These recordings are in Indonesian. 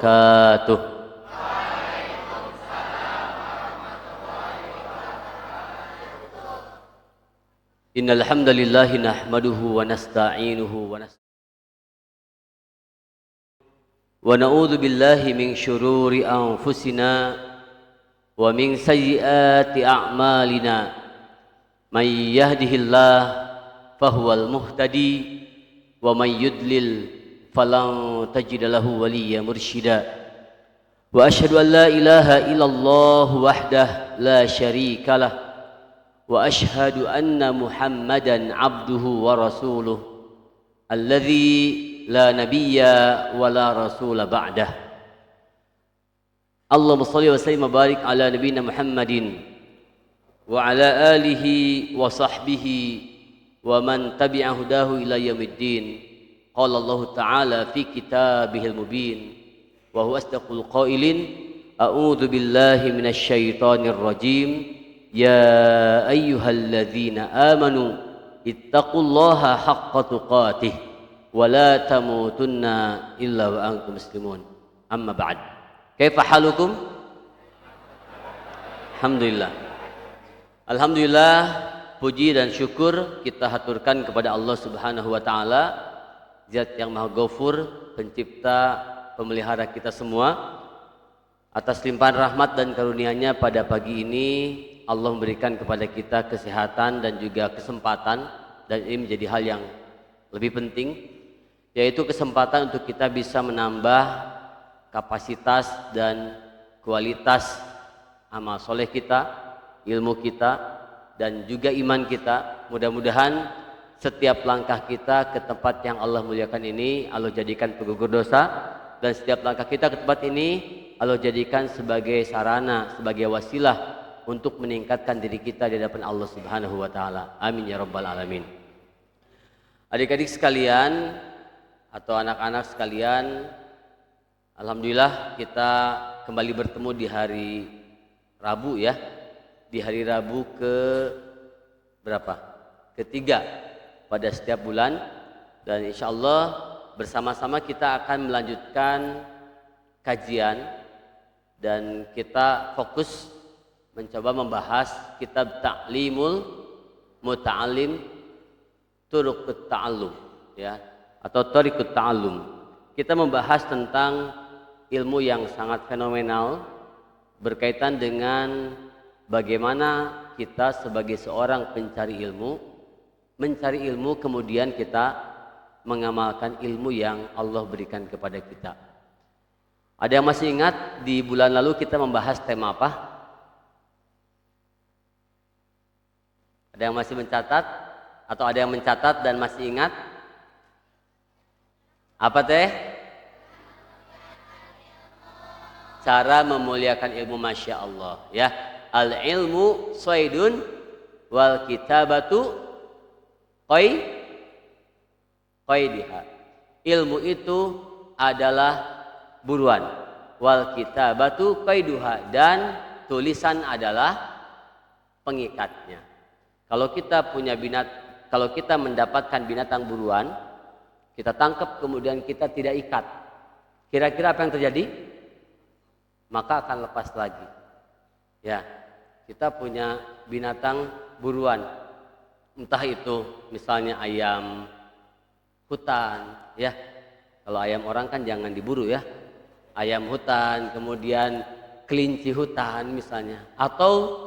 Katuh. Innal hamdalillah nahmaduhu wa nasta'inuhu wa na'udzu billahi min syururi anfusina wa min sayyiati a'malina. May yahdihillah fahuwal muhtadi wa may yudlil falan tajida lahu waliyyan mursyida. Wa asyhadu an la ilaha illallah wahdah la syarika lah wa asyhadu anna Muhammadan abduhu wa rasuluh alladzi la nabiyya wa la rasula ba'dah. Allahumma shalli wa sallim wa barik ala nabiyyina Muhammadin wa ala alihi wa sahbihi wa man tabi'a hudahu ila yaumiddin. Qala Allah Ta'ala fi kitabihil mubin wa huwa asdaqul qailin a'udzu billahi minasy syaithanir rajim. Ya ayyuhalladzina amanu ittaqullaha haqqa tuqatih wa la tamutunna illa wa antum muslimun. Amma ba'd. Kaifa halukum? Alhamdulillah. Alhamdulillah, puji dan syukur kita haturkan kepada Allah Subhanahu wa taala, Zat yang Maha Ghafur, pencipta, pemelihara kita semua. Atas limpahan rahmat dan karunia-Nya pada pagi ini Allah memberikan kepada kita kesehatan dan juga kesempatan, dan ini menjadi hal yang lebih penting, yaitu kesempatan untuk kita bisa menambah kapasitas dan kualitas amal soleh kita, ilmu kita, dan juga iman kita. Mudah-mudahan setiap langkah kita ke tempat yang Allah muliakan ini Allah jadikan penggugur dosa, dan setiap langkah kita ke tempat ini Allah jadikan sebagai sarana, sebagai wasilah untuk meningkatkan diri kita di hadapan Allah Subhanahu wa taala. Amin ya rabbal alamin. Adik-adik sekalian atau anak-anak sekalian, alhamdulillah kita kembali bertemu di hari Rabu ya. Di hari Rabu ke berapa? Ketiga pada setiap bulan, dan insya Allah bersama-sama kita akan melanjutkan kajian, dan kita fokus mencoba membahas kitab Ta'limul Muta'allim Turuqut Ta'allum ya, atau Thariqut Ta'allum. Kita membahas tentang ilmu yang sangat fenomenal berkaitan dengan bagaimana kita sebagai seorang pencari ilmu, mencari ilmu kemudian kita mengamalkan ilmu yang Allah berikan kepada kita. Ada yang masih ingat di bulan lalu kita membahas tema apa? Ada yang masih mencatat? Atau ada yang mencatat dan masih ingat? Apa teh? Cara memuliakan ilmu, Masya Allah ya. Al ilmu soidun wal kitabatu qaidiha. Ilmu itu adalah buruan, wal kitabatu qaiduha, dan tulisan adalah pengikatnya. Kalau kita mendapatkan binatang buruan, kita tangkap kemudian kita tidak ikat, kira-kira apa yang terjadi? Maka akan lepas lagi. Ya, kita punya binatang buruan, entah itu misalnya ayam hutan, ya. Kalau ayam orang kan jangan diburu ya. Ayam hutan, kemudian kelinci hutan misalnya, atau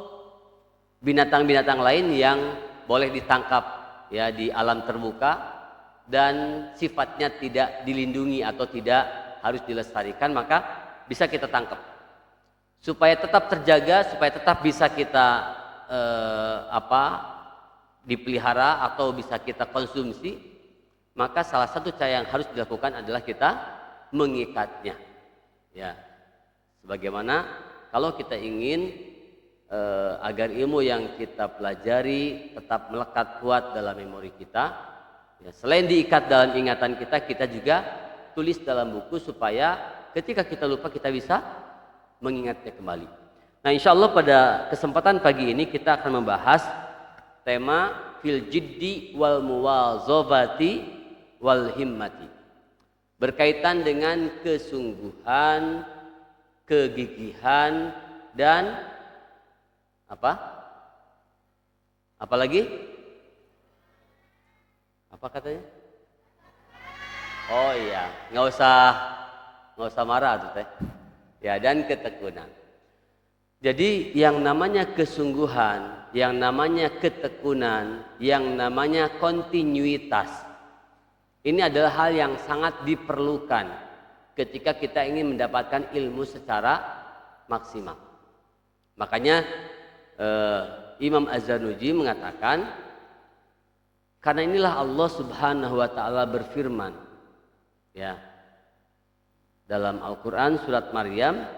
binatang-binatang lain yang boleh ditangkap ya di alam terbuka dan sifatnya tidak dilindungi atau tidak harus dilestarikan, maka bisa kita tangkap supaya tetap terjaga, supaya tetap bisa kita dipelihara atau bisa kita konsumsi. Maka salah satu cara yang harus dilakukan adalah kita mengikatnya ya. Sebagaimana kalau kita ingin agar ilmu yang kita pelajari tetap melekat kuat dalam memori kita ya, selain diikat dalam ingatan kita, kita juga tulis dalam buku supaya ketika kita lupa kita bisa mengingatnya kembali. Nah, insya Allah pada kesempatan pagi ini kita akan membahas tema fil jiddi wal muwazabati wal himmati. berkaitan dengan kesungguhan, kegigihan, dan apa? Apalagi? Apa katanya? Oh iya, nggak usah marah tuh teh. Ya, dan ketekunan. Jadi yang namanya kesungguhan, yang namanya ketekunan, yang namanya kontinuitas, ini adalah hal yang sangat diperlukan ketika kita ingin mendapatkan ilmu secara maksimal. Makanya Imam Az-Zarnuji mengatakan, karena inilah Allah Subhanahu wa taala berfirman, ya, dalam Al-Qur'an surat Maryam,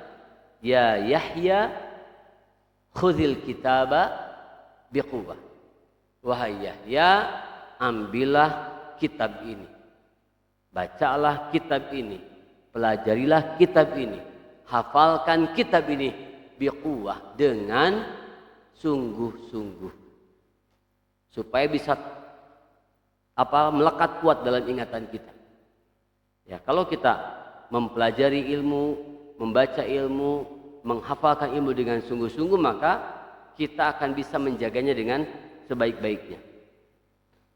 ya Yahya khudhil kitaba biquwwah. Wahai Yahya, ambillah kitab ini. Bacalah kitab ini, pelajarilah kitab ini, hafalkan kitab ini biquwwah, dengan sungguh-sungguh, supaya bisa melekat kuat dalam ingatan kita. Ya, kalau kita mempelajari ilmu, membaca ilmu, menghafalkan ilmu dengan sungguh-sungguh, maka kita akan bisa menjaganya dengan sebaik-baiknya.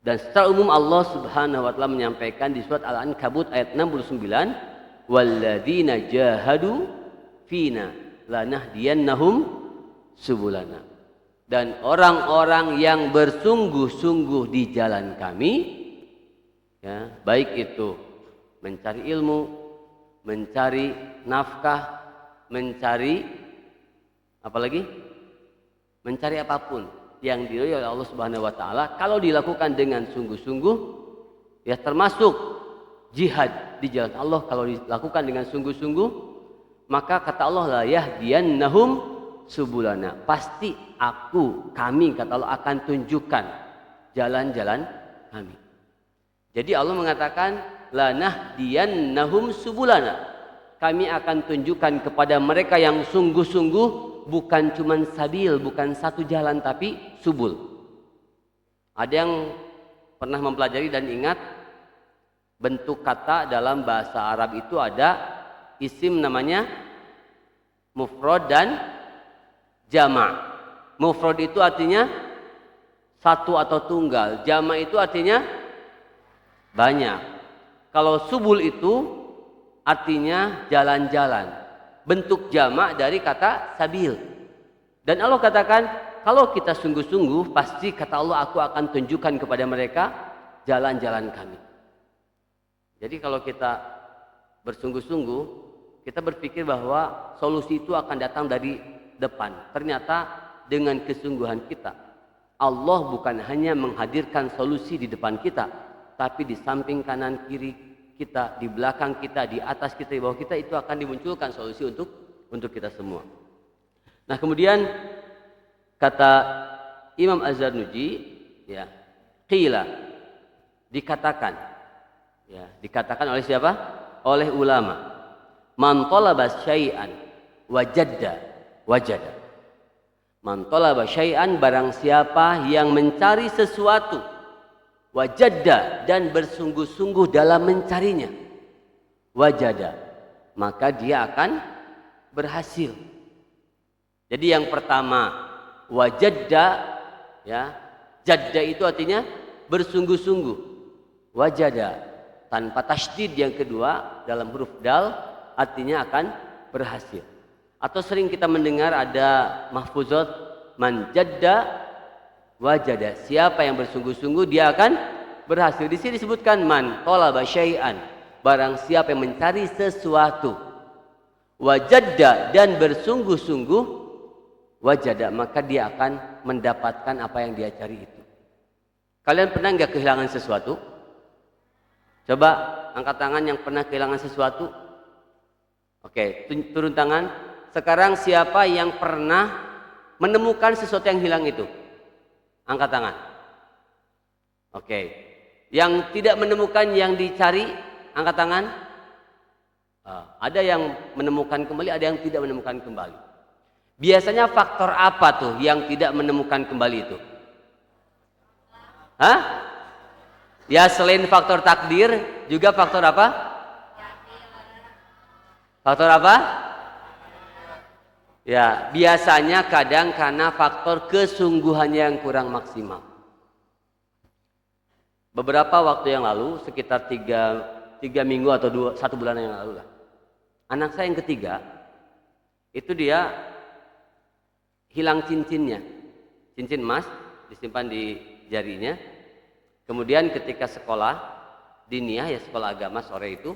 Dan secara umum Allah Subhanahu wa taala menyampaikan di surat Al-Ankabut ayat 69, walladzina jahadu fina lanahdiyannahum subulana. Dan orang-orang yang bersungguh-sungguh di jalan kami, ya, baik itu mencari ilmu, mencari nafkah, mencari apalagi? Mencari apapun yang diridhoi oleh Allah Subhanahu wa taala, kalau dilakukan dengan sungguh-sungguh, ya termasuk jihad di jalan Allah, kalau dilakukan dengan sungguh-sungguh, maka kata Allah, la yahdiyannahum subulana, pasti kami kata Allah akan tunjukkan jalan-jalan kami. Jadi Allah mengatakan la nahdiyannahum subulana, kami akan tunjukkan kepada mereka yang sungguh-sungguh, bukan cuman sabil, bukan satu jalan, tapi subul. Ada yang pernah mempelajari dan ingat bentuk kata dalam bahasa Arab itu ada isim namanya mufrad dan jama'. Mufrad itu artinya satu atau tunggal, jama' itu artinya banyak. Kalau subul itu artinya jalan-jalan, bentuk jama' dari kata sabil. Dan Allah katakan, kalau kita sungguh-sungguh, pasti kata Allah, aku akan tunjukkan kepada mereka jalan-jalan kami. Jadi kalau kita bersungguh-sungguh, kita berpikir bahwa solusi itu akan datang dari depan. Ternyata dengan kesungguhan kita, Allah bukan hanya menghadirkan solusi di depan kita, tapi di samping kanan kiri kita, di belakang kita, di atas kita, di bawah kita, itu akan dimunculkan solusi untuk kita semua. Nah, kemudian kata Imam Az-Zarnuji, ya, qila, dikatakan oleh siapa? Oleh ulama. Man talaba syai'an wajada. Man talaba syai'an, barang siapa yang mencari sesuatu, wajada, dan bersungguh-sungguh dalam mencarinya, wajada, maka dia akan berhasil. Jadi yang pertama wajada, ya, jadda itu artinya bersungguh-sungguh. Wajada tanpa tasydid yang kedua dalam huruf dal artinya akan berhasil. Atau sering kita mendengar ada mahfuzat, man jadda wajada, siapa yang bersungguh-sungguh dia akan berhasil. Di sini disebutkan man talaba syai'an, barang siapa yang mencari sesuatu, wajada, dan bersungguh-sungguh, wajada, maka dia akan mendapatkan apa yang dia cari itu. Kalian pernah nggak kehilangan sesuatu? Coba angkat tangan yang pernah kehilangan sesuatu. Oke, turun tangan. Sekarang siapa yang pernah menemukan sesuatu yang hilang itu? Angkat tangan. Oke. Yang tidak menemukan yang dicari, angkat tangan. Ada yang menemukan kembali, ada yang tidak menemukan kembali. Biasanya faktor apa tuh yang tidak menemukan kembali itu? Ya, selain faktor takdir, juga faktor apa? Faktor apa? Ya, biasanya kadang karena faktor kesungguhannya yang kurang maksimal. Beberapa waktu yang lalu, sekitar tiga minggu atau 1 bulan yang lalu lah, anak saya yang ketiga itu dia hilang cincinnya, cincin emas disimpan di jarinya. Kemudian ketika sekolah diniyah, ya sekolah agama sore itu,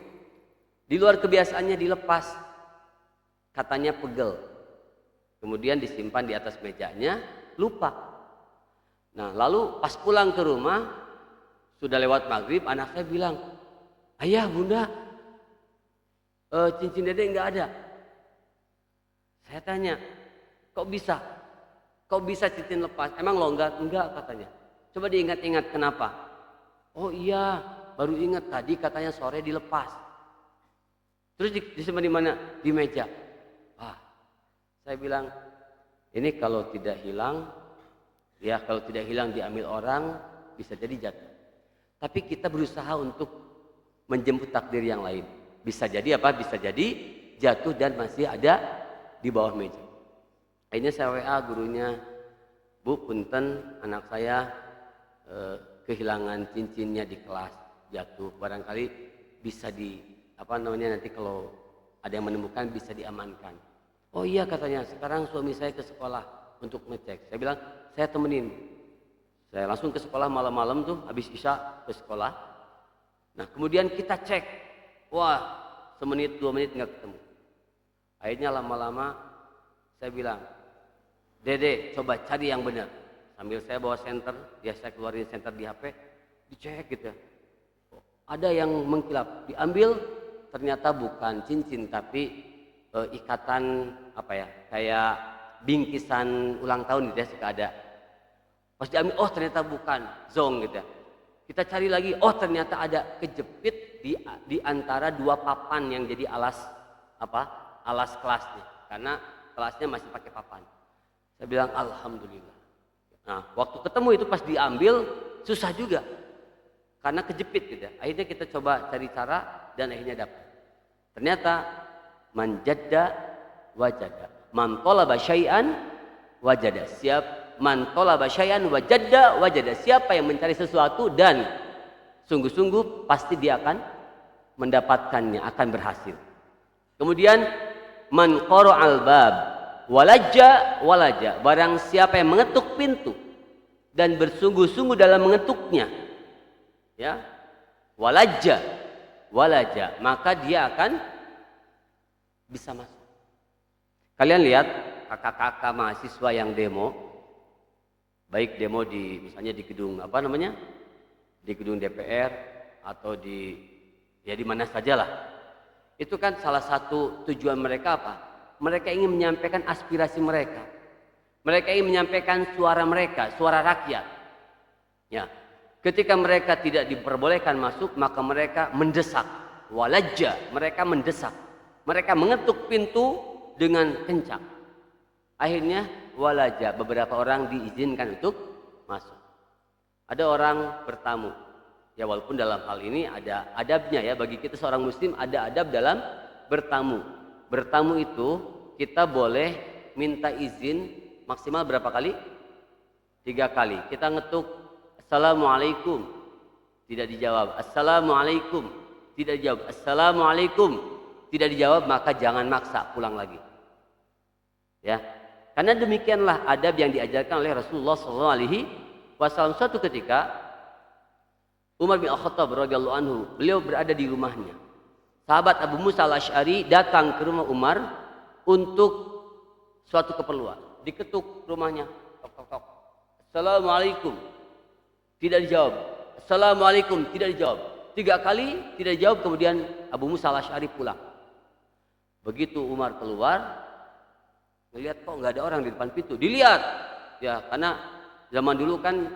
di luar kebiasaannya dilepas, katanya pegel. Kemudian disimpan di atas mejanya, lupa. Nah, lalu pas pulang ke rumah, sudah lewat maghrib, anak saya bilang, ayah, bunda, cincin dede nggak ada. Saya tanya, kok bisa? Kok bisa cincin lepas? Emang lo enggak katanya. Coba diingat-ingat kenapa? Oh iya, baru ingat tadi katanya sore dilepas. Terus disimpan di mana? Di meja. Saya bilang, ini kalau tidak hilang, ya kalau tidak hilang diambil orang, bisa jadi jatuh. Tapi kita berusaha untuk menjemput takdir yang lain. Bisa jadi apa? Bisa jadi jatuh dan masih ada di bawah meja. Akhirnya saya WA gurunya, Bu, punten anak saya kehilangan cincinnya di kelas, jatuh. Barangkali bisa nanti kalau ada yang menemukan bisa diamankan. Oh iya katanya, sekarang suami saya ke sekolah untuk ngecek. Saya bilang, saya temenin. Saya langsung ke sekolah malam-malam tuh, habis isya ke sekolah. Nah kemudian kita cek, wah semenit 2 menit nggak ketemu. Akhirnya lama-lama saya bilang, Dede coba cari yang benar. Sambil saya bawa senter, ya saya keluarin senter di HP, dicek gitu ya. Ada yang mengkilap, diambil ternyata bukan cincin tapi ikatan kayak bingkisan ulang tahun gitu ya, suka ada. Pas diambil, oh ternyata bukan, zong gitu ya. Kita cari lagi, oh ternyata ada kejepit di antara 2 papan yang jadi alas kelasnya, karena kelasnya masih pakai papan. Saya bilang alhamdulillah. Nah waktu ketemu itu pas diambil susah juga karena kejepit gitu ya. Akhirnya kita coba cari cara dan akhirnya dapat. Ternyata man jadda wajada, man talaba syai'an wajada. Man talaba syai'an wajada wajada. Siapa yang mencari sesuatu dan sungguh-sungguh pasti dia akan mendapatkannya, akan berhasil. Kemudian man qara'al bab walaja. Barang siapa yang mengetuk pintu dan bersungguh-sungguh dalam mengetuknya, ya, walaja, maka dia akan bisa masuk. Kalian lihat kakak-kakak mahasiswa yang demo, baik demo misalnya di gedung di gedung DPR atau di mana sajalah. Itu kan salah satu tujuan mereka apa? Mereka ingin menyampaikan aspirasi mereka. Mereka ingin menyampaikan suara mereka, suara rakyat. Ya. Ketika mereka tidak diperbolehkan masuk, maka mereka mendesak. Walaja, mereka mendesak. Mereka mengetuk pintu dengan kencang. Akhirnya walaja, beberapa orang diizinkan untuk masuk. Ada orang bertamu. Ya walaupun dalam hal ini ada adabnya ya, bagi kita seorang muslim ada adab dalam bertamu. Bertamu itu kita boleh minta izin maksimal berapa kali? 3 kali. Kita ngetuk, assalamualaikum, tidak dijawab. Assalamualaikum, tidak dijawab. Assalamualaikum, tidak dijawab, maka jangan maksa, pulang lagi. Ya, karena demikianlah adab yang diajarkan oleh Rasulullah SAW. Suatu ketika Umar bin Khattab radhiyallahu anhu, beliau berada di rumahnya. Sahabat Abu Musa al-Asy'ari datang ke rumah Umar untuk suatu keperluan. Diketuk rumahnya, tok tok tok. Assalamualaikum, tidak dijawab. Assalamualaikum, tidak dijawab. 3 kali tidak dijawab, kemudian Abu Musa al-Asy'ari pulang. Begitu Umar keluar, melihat kok nggak ada orang di depan pintu. Dilihat, ya karena zaman dulu kan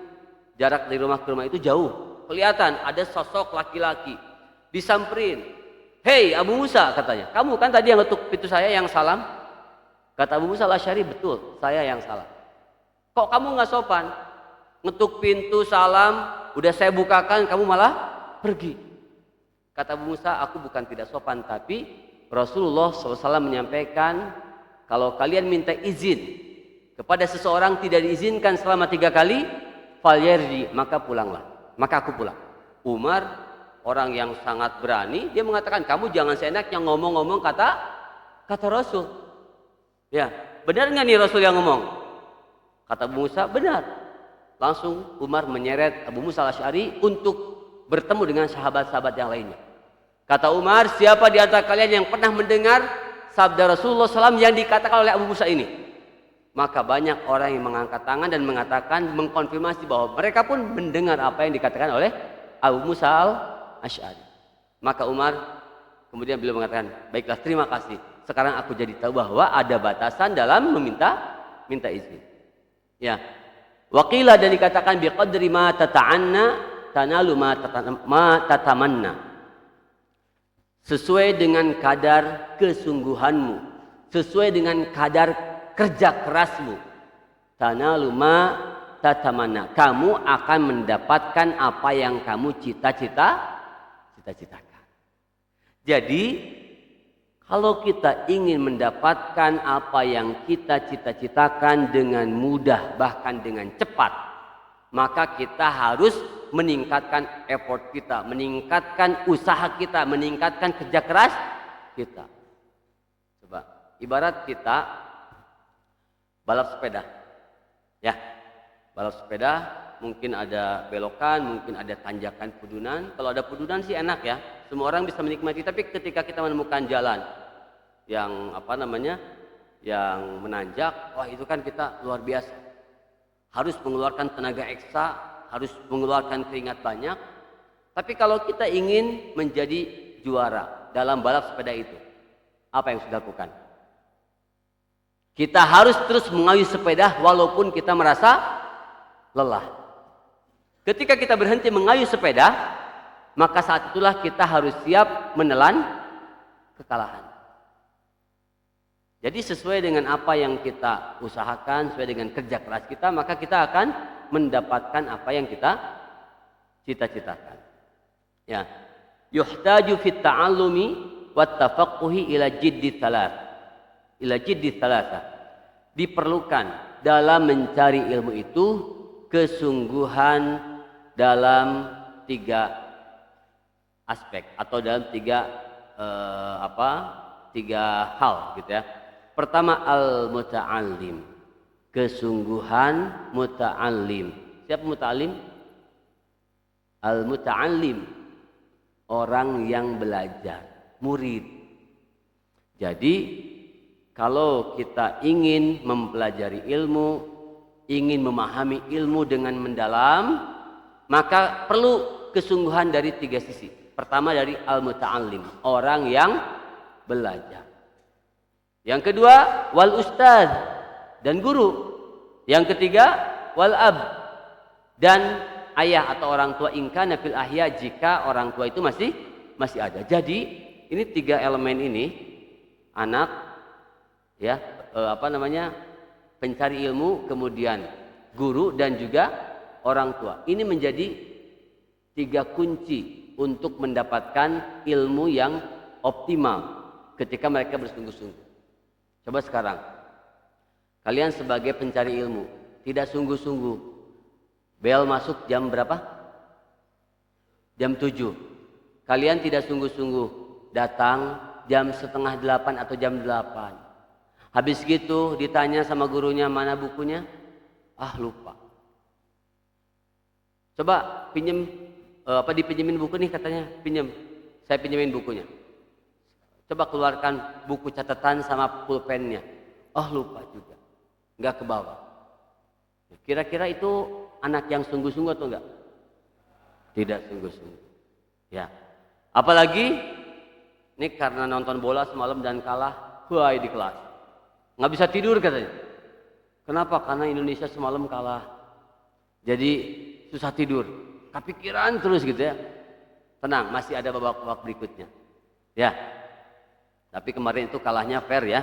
jarak dari rumah ke rumah itu jauh. Kelihatan ada sosok laki-laki. Disamperin. Hei Abu Musa katanya, kamu kan tadi yang ngetuk pintu saya yang salam? Kata Abu Musa al-Asy'ari, betul, saya yang salah. Kok kamu nggak sopan? Ngetuk pintu salam, udah saya bukakan, kamu malah pergi. Kata Abu Musa, aku bukan tidak sopan, tapi Rasulullah SAW menyampaikan, kalau kalian minta izin kepada seseorang tidak diizinkan selama 3 kali, falyarji, maka pulanglah, maka aku pulang. Umar, orang yang sangat berani, dia mengatakan, kamu jangan seenaknya ngomong-ngomong kata Rasul. Ya, benar nggak nih Rasul yang ngomong? Kata Abu Musa, benar. Langsung Umar menyeret Abu Musa al-Asy'ari untuk bertemu dengan sahabat-sahabat yang lainnya. Kata Umar, siapa di antara kalian yang pernah mendengar sabda Rasulullah SAW yang dikatakan oleh Abu Musa ini? Maka banyak orang yang mengangkat tangan dan mengatakan, mengkonfirmasi bahwa mereka pun mendengar apa yang dikatakan oleh Abu Musa al-Asy'ari. Maka Umar kemudian beliau mengatakan, baiklah, terima kasih. Sekarang aku jadi tahu bahwa ada batasan dalam minta izin. Ya. Waqila, dan dikatakan biqadri ma tata'anna tanalu ma tatamanna. Sesuai dengan kadar kesungguhanmu, sesuai dengan kadar kerja kerasmu, tanalu ma tatamanna, kamu akan mendapatkan apa yang kamu cita-citakan. Jadi kalau kita ingin mendapatkan apa yang kita cita-citakan dengan mudah, bahkan dengan cepat, maka kita harus meningkatkan effort kita, meningkatkan usaha kita, meningkatkan kerja keras kita. Coba, ibarat kita balap sepeda. Ya, balap sepeda mungkin ada belokan, mungkin ada tanjakan pedunan. Kalau ada pedunan sih enak ya, semua orang bisa menikmati. Tapi ketika kita menemukan jalan yang yang menanjak, wah itu kan kita luar biasa. Harus mengeluarkan tenaga ekstra, harus mengeluarkan keringat banyak. Tapi kalau kita ingin menjadi juara dalam balap sepeda itu, apa yang harus dilakukan? Kita harus terus mengayuh sepeda walaupun kita merasa lelah. Ketika kita berhenti mengayuh sepeda, maka saat itulah kita harus siap menelan kekalahan. Jadi sesuai dengan apa yang kita usahakan, sesuai dengan kerja keras kita, maka kita akan mendapatkan apa yang kita cita-citakan. Ya, yuhtaju fit ta'allumi wat tafaqquhi ila jiddi thalatha. Diperlukan dalam mencari ilmu itu kesungguhan dalam 3 aspek atau dalam 3 hal gitu ya. Pertama, al-muta'allim, kesungguhan muta'allim. Siapa muta'allim? Al-muta'allim, orang yang belajar, murid. Jadi kalau kita ingin mempelajari ilmu, ingin memahami ilmu dengan mendalam, maka perlu kesungguhan dari 3 sisi. Pertama dari al-muta'allim, orang yang belajar. Yang kedua, wal ustadz, dan guru. Yang ketiga, wal ab, dan ayah atau orang tua, in kana fil ahya, jika orang tua itu masih ada. Jadi ini 3 elemen ini, anak, ya, pencari ilmu, kemudian guru, dan juga orang tua. Ini menjadi 3 kunci untuk mendapatkan ilmu yang optimal ketika mereka bersungguh-sungguh. Coba sekarang, kalian sebagai pencari ilmu, tidak sungguh-sungguh, bel masuk jam berapa? Jam 7. Kalian tidak sungguh-sungguh datang jam 7:30 atau jam 8. Habis gitu ditanya sama gurunya, mana bukunya? Ah, lupa. Coba dipinjemin buku nih katanya, pinjem. Saya pinjemin bukunya. Coba keluarkan buku catatan sama pulpennya. Oh, lupa juga. Enggak ke bawah. Kira-kira itu anak yang sungguh-sungguh atau enggak? Tidak sungguh-sungguh. Ya. Apalagi ini karena nonton bola semalam dan kalah, wah di kelas. Nggak bisa tidur katanya. Kenapa? Karena Indonesia semalam kalah. Jadi susah tidur. Kepikiran terus gitu ya. Tenang, masih ada babak-babak berikutnya. Ya. Tapi kemarin itu kalahnya fair ya.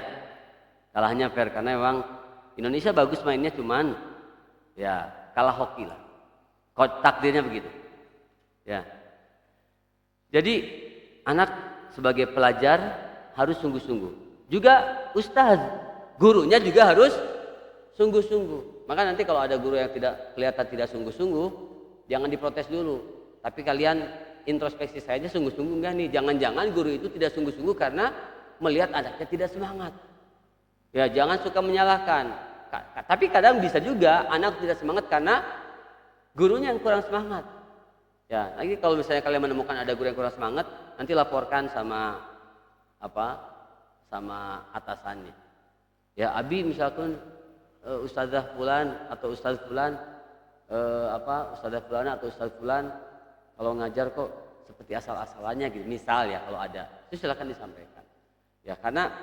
Kalahnya fair karena memang Indonesia bagus mainnya, cuman ya kalah hoki lah. Takdirnya begitu. Ya. Jadi anak sebagai pelajar harus sungguh-sungguh. Juga ustaz, gurunya juga harus sungguh-sungguh. Maka nanti kalau ada guru yang tidak kelihatan tidak sungguh-sungguh, jangan diprotes dulu. Tapi kalian introspeksi saja sungguh-sungguh enggak nih. Jangan-jangan guru itu tidak sungguh-sungguh karena melihat anaknya tidak semangat. Ya, jangan suka menyalahkan. Tapi kadang bisa juga anak tidak semangat karena gurunya yang kurang semangat. Ya, lagi kalau misalnya kalian menemukan ada guru yang kurang semangat, nanti laporkan sama sama atasannya. Ya, Abi misalkan ustazah fulan atau ustaz fulan ustazah fulan atau ustaz fulan kalau ngajar kok seperti asal-asalannya gitu. Misal ya kalau ada, itu silakan disampaikan. Ya, karena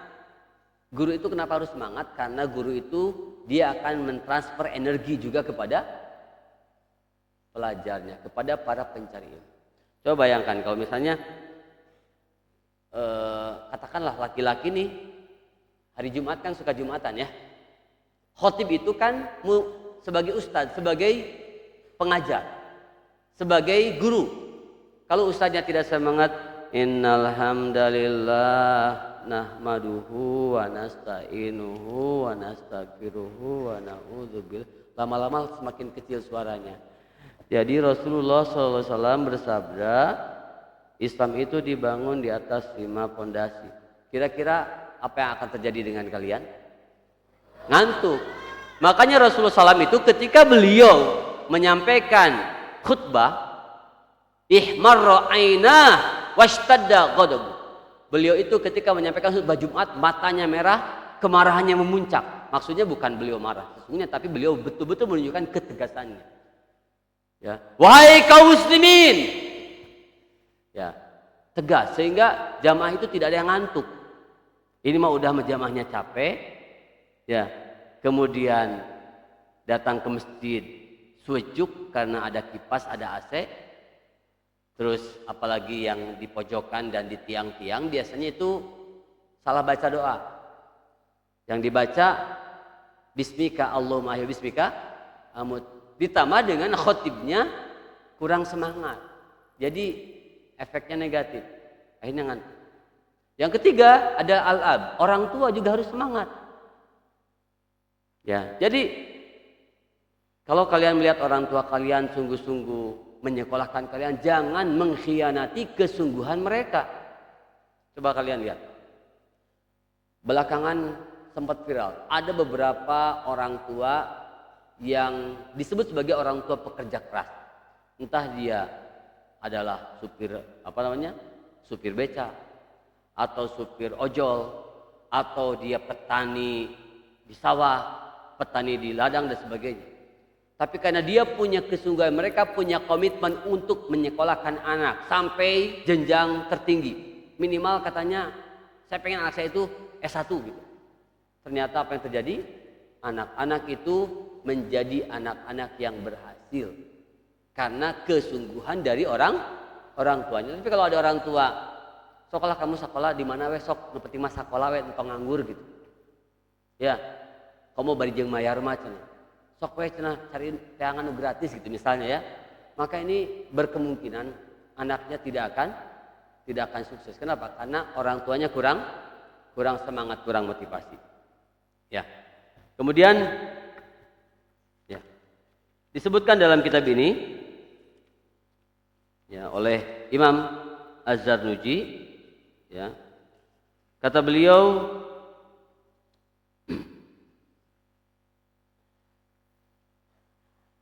guru itu kenapa harus semangat? Karena guru itu dia akan mentransfer energi juga kepada pelajarnya, kepada para pencari ilmu. Coba bayangkan kalau misalnya katakanlah laki-laki nih hari Jumat kan suka Jumatan ya. Khotib itu kan sebagai ustadz, sebagai pengajar, sebagai guru. Kalau ustadznya tidak semangat, innal hamdalillah nahmaduhu wa nasta'inuhu wa nastaghfiruhu wa na'udzubillah, lama-lama semakin kecil suaranya. Jadi Rasulullah SAW bersabda, Islam itu dibangun di atas 5 pondasi. Kira-kira apa yang akan terjadi dengan kalian? Ngantuk. Makanya Rasulullah SAW itu ketika beliau menyampaikan khutbah, ihmarra ainah washtadda ghadab. Beliau itu ketika menyampaikan khutbah Jumat, matanya merah, kemarahannya memuncak. Maksudnya bukan beliau marah sesungguhnya, tapi beliau betul-betul menunjukkan ketegasannya. Ya, wahai kaum muslimin. Ya, tegas sehingga jamaah itu tidak ada yang ngantuk. Ini mah udah jamaahnya capek. Ya, kemudian datang ke masjid sejuk karena ada kipas, ada AC. Terus apalagi yang di pojokan dan di tiang-tiang biasanya itu salah baca doa. Yang dibaca bismika Allahumma ahya bismika amut. Ditambah dengan khotibnya kurang semangat. Jadi efeknya negatif. Akhirnya ngantuk. Yang ketiga ada al-ab. Orang tua juga harus semangat. Ya, jadi kalau kalian melihat orang tua kalian sungguh-sungguh menyekolahkan kalian, jangan mengkhianati kesungguhan mereka. Coba kalian lihat. Belakangan sempat viral. Ada beberapa orang tua yang disebut sebagai orang tua pekerja keras. Entah dia adalah supir beca, atau supir ojol, atau dia petani di sawah, petani di ladang dan sebagainya. Tapi karena dia punya kesungguhan, mereka punya komitmen untuk menyekolahkan anak sampai jenjang tertinggi. Minimal katanya, saya pengen anak saya itu S1 gitu. Ternyata apa yang terjadi? Anak-anak itu menjadi anak-anak yang berhasil karena kesungguhan dari orang tuanya. Tapi kalau ada orang tua, sekolah kamu sekolah di mana we sok nepeti mas sekolah we entong nganggur gitu. Ya, kamu bari jeung mayar mah cenah. Sok we cenah cari teangan gratis gitu misalnya ya. Maka ini berkemungkinan anaknya tidak akan sukses. Kenapa? Karena orang tuanya kurang semangat, kurang motivasi. Ya. Kemudian ya, disebutkan dalam kitab ini ya oleh Imam Az-Zarnuji, ya, kata beliau,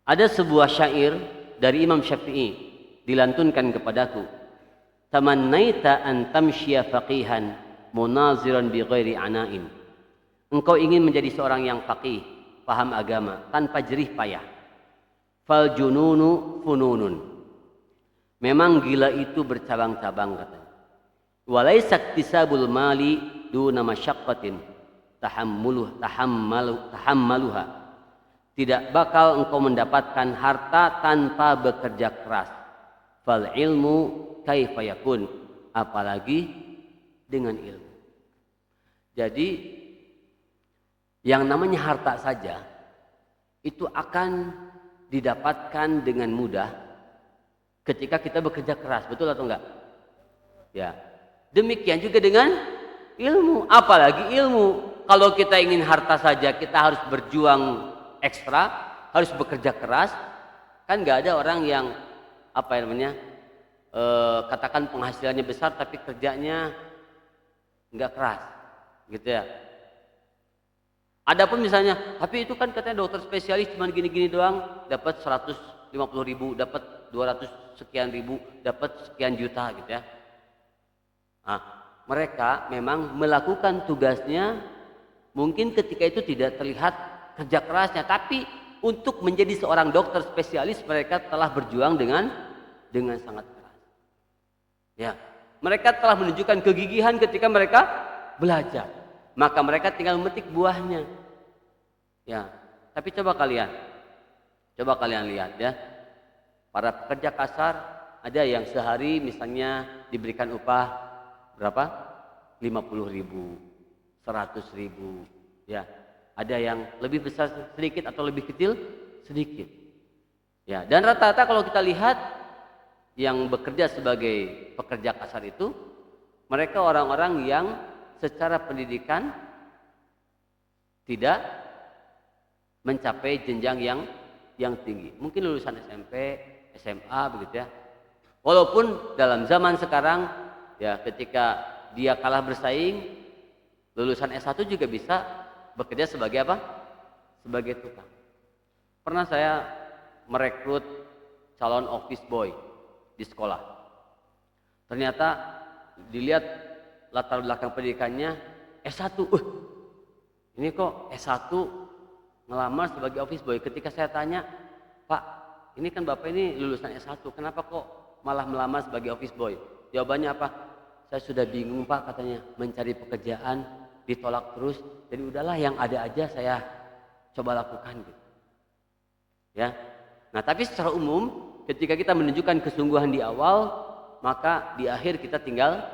ada sebuah syair dari Imam Syafi'i dilantunkan kepadaku, tamannaita an tamshiya faqihan munaziran bi ghairi ana'in. Engkau ingin menjadi seorang yang faqih, paham agama tanpa jerih payah. Fal jununu fununun. Memang gila itu bercabang-cabang katanya. Walaysa iktisabul mali duna masyaqqatin tahammaluha. Tidak bakal engkau mendapatkan harta tanpa bekerja keras. Fal ilmu kaifa yakun, apalagi dengan ilmu. Jadi yang namanya harta saja itu akan didapatkan dengan mudah ketika kita bekerja keras, betul atau enggak? Ya. Demikian juga dengan ilmu, apalagi ilmu. Kalau kita ingin harta saja kita harus berjuang ekstra, harus bekerja keras. Kan nggak ada orang yang apa namanya katakan penghasilannya besar tapi kerjanya nggak keras, gitu ya. Adapun misalnya, tapi itu kan katanya dokter spesialis cuma gini-gini doang, dapat 150.000, dapat 200 sekian ribu, dapat sekian juta, gitu ya. Nah, mereka memang melakukan tugasnya, mungkin ketika itu tidak terlihat kerja kerasnya, tapi untuk menjadi seorang dokter spesialis mereka telah berjuang dengan sangat keras. Ya, mereka telah menunjukkan kegigihan ketika mereka belajar. Maka mereka tinggal memetik buahnya. Ya, tapi coba kalian lihat ya. Para pekerja kasar ada yang sehari misalnya diberikan upah berapa? 50.000, 100.000, ya. Ada yang lebih besar sedikit atau lebih kecil sedikit. Ya, dan rata-rata kalau kita lihat yang bekerja sebagai pekerja kasar itu mereka orang-orang yang secara pendidikan tidak mencapai jenjang yang tinggi. Mungkin lulusan SMP, SMA begitu ya. Walaupun dalam zaman sekarang ya ketika dia kalah bersaing, lulusan S1 juga bisa bekerja sebagai apa? Sebagai tukang. Pernah saya merekrut calon office boy di sekolah. Ternyata dilihat latar belakang pendidikannya S1. Ini kok S1 ngelamar sebagai office boy. Ketika saya tanya, Pak, ini kan Bapak ini lulusan S1, kenapa kok malah melamar sebagai office boy? Jawabannya apa? Saya sudah bingung Pak, katanya, mencari pekerjaan ditolak terus, jadi udahlah yang ada aja saya coba lakukan gitu. Ya. Nah, tapi secara umum ketika kita menunjukkan kesungguhan di awal, maka di akhir kita tinggal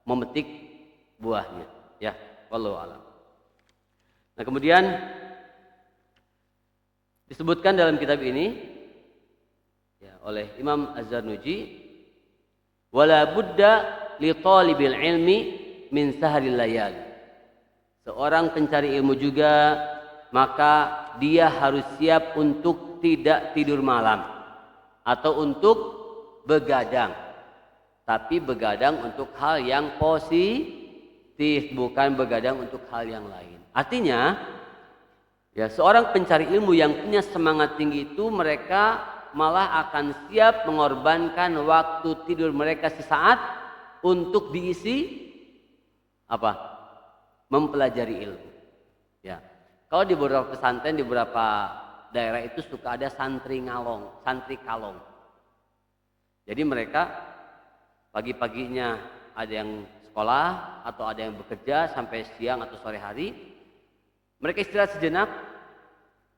memetik buahnya. Ya, wallahu a'lam. Nah, kemudian disebutkan dalam kitab ini ya, oleh Imam Az-Zarnuji, wala budda li talibil ilmi min sahril layali. Seorang pencari ilmu juga maka dia harus siap untuk tidak tidur malam atau untuk begadang. Tapi begadang untuk hal yang positif, bukan begadang untuk hal yang lain. Artinya ya, seorang pencari ilmu yang punya semangat tinggi itu mereka malah akan siap mengorbankan waktu tidur mereka sesaat untuk diisi apa? Mempelajari ilmu. Ya. Kalau di beberapa pesantren, di beberapa daerah itu suka ada santri kalong. Jadi mereka pagi-paginya ada yang sekolah atau ada yang bekerja sampai siang atau sore hari. Mereka istirahat sejenak,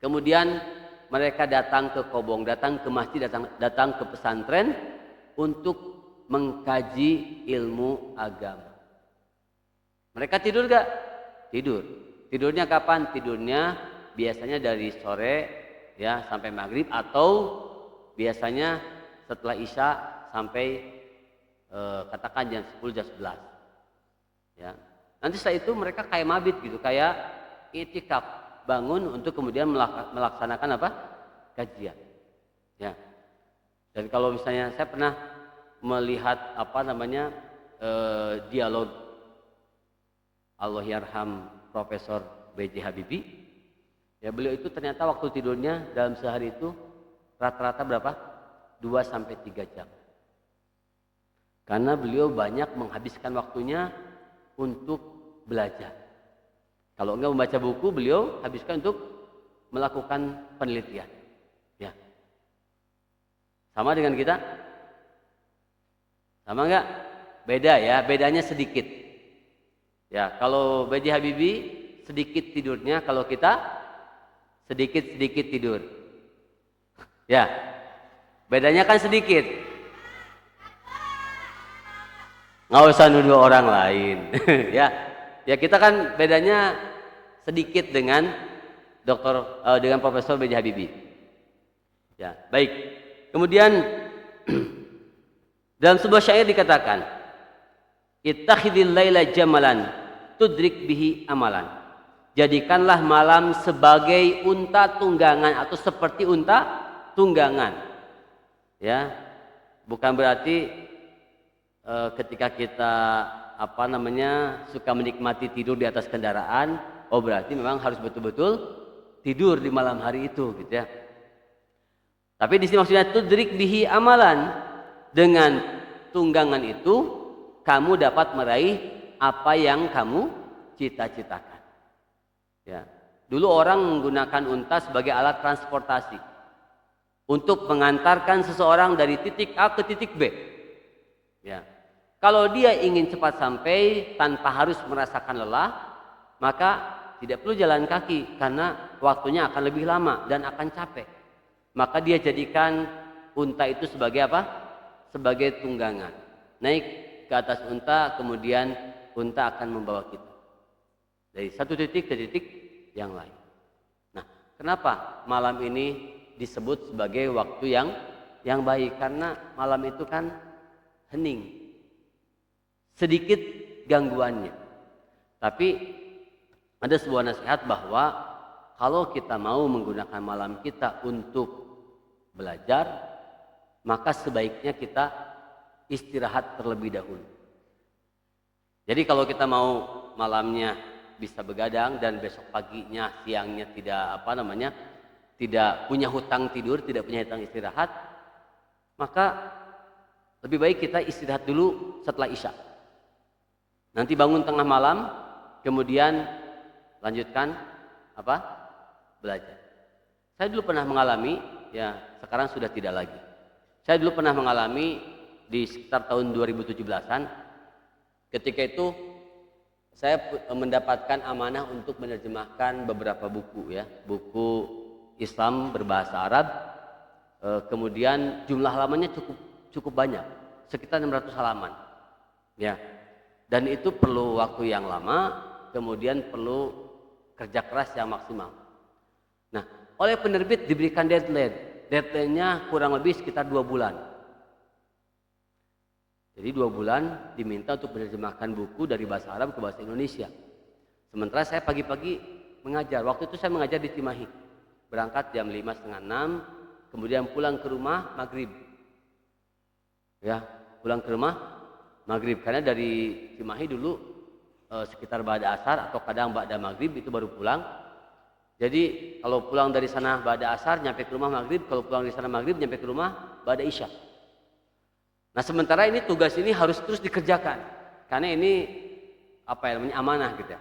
kemudian mereka datang ke kobong, datang ke masjid, datang ke pesantren untuk mengkaji ilmu agama. Mereka tidur gak? Tidur. Tidurnya kapan? Tidurnya biasanya dari sore ya sampai maghrib, atau biasanya setelah isya sampai katakan jam 10, jam 11. Ya. Nanti setelah itu mereka kayak mabit gitu, kayak itikaf, bangun untuk kemudian melaksanakan apa? Kajian. Ya. Dan kalau misalnya saya pernah melihat apa namanya dialog Allahyarham Profesor B.J. Habibie, ya beliau itu ternyata waktu tidurnya dalam sehari itu rata-rata berapa? 2-3 jam. Karena beliau banyak menghabiskan waktunya untuk belajar. Kalau enggak membaca buku, beliau habiskan untuk melakukan penelitian. Ya. Sama dengan kita? Sama enggak? Beda ya, bedanya sedikit. Ya, kalau B.J. Habibie sedikit tidurnya, kalau kita sedikit tidur. Ya, bedanya kan sedikit. Nggak usah nuduh orang lain. ya kita kan bedanya sedikit dengan dengan Profesor B.J. Habibie. Ya, baik. Kemudian dalam sebuah syair dikatakan, ittakhidil laila jamalan tudrik bihi amalan. Jadikanlah malam sebagai unta tunggangan atau seperti unta tunggangan. Ya, bukan berarti ketika kita suka menikmati tidur di atas kendaraan, berarti memang harus betul-betul tidur di malam hari itu, gitu ya. Tapi di sini maksudnya tudrik bihi amalan, dengan tunggangan itu kamu dapat meraih apa yang kamu cita-citakan. Ya, dulu orang menggunakan unta sebagai alat transportasi untuk mengantarkan seseorang dari titik A ke titik B. Ya, kalau dia ingin cepat sampai tanpa harus merasakan lelah, maka tidak perlu jalan kaki karena waktunya akan lebih lama dan akan capek. Maka dia jadikan unta itu sebagai apa? Sebagai tunggangan. Naik ke atas unta, kemudian unta akan membawa kita dari satu titik ke titik yang lain. Nah, kenapa malam ini disebut sebagai waktu yang baik? Karena malam itu kan hening, sedikit gangguannya. Tapi ada sebuah nasihat bahwa kalau kita mau menggunakan malam kita untuk belajar, maka sebaiknya kita istirahat terlebih dahulu. Jadi kalau kita mau malamnya bisa begadang dan besok paginya, siangnya tidak punya hutang tidur, tidak punya hutang istirahat, maka lebih baik kita istirahat dulu setelah Isya. Nanti bangun tengah malam, kemudian lanjutkan belajar. Saya dulu pernah mengalami, ya sekarang sudah tidak lagi. Saya dulu pernah mengalami di sekitar tahun 2017-an, ketika itu saya mendapatkan amanah untuk menerjemahkan beberapa buku, ya, buku Islam berbahasa Arab. Kemudian jumlah halamannya cukup banyak, sekitar 600 halaman. Ya. Dan itu perlu waktu yang lama, kemudian perlu kerja keras yang maksimal. Nah, oleh penerbit diberikan deadline. Deadline-nya kurang lebih sekitar 2 bulan. Jadi 2 bulan diminta untuk menerjemahkan buku dari bahasa Arab ke bahasa Indonesia. Sementara saya pagi-pagi mengajar. Waktu itu saya mengajar di Cimahi. Berangkat jam 5:30, kemudian pulang ke rumah maghrib. Ya, pulang ke rumah maghrib. Karena dari Cimahi dulu sekitar ba'da asar atau kadang ba'da maghrib itu baru pulang. Jadi kalau pulang dari sana ba'da asar nyampe ke rumah maghrib, kalau pulang dari sana maghrib nyampe ke rumah ba'da isya. Nah, sementara ini tugas ini harus terus dikerjakan karena ini amanah gitu ya.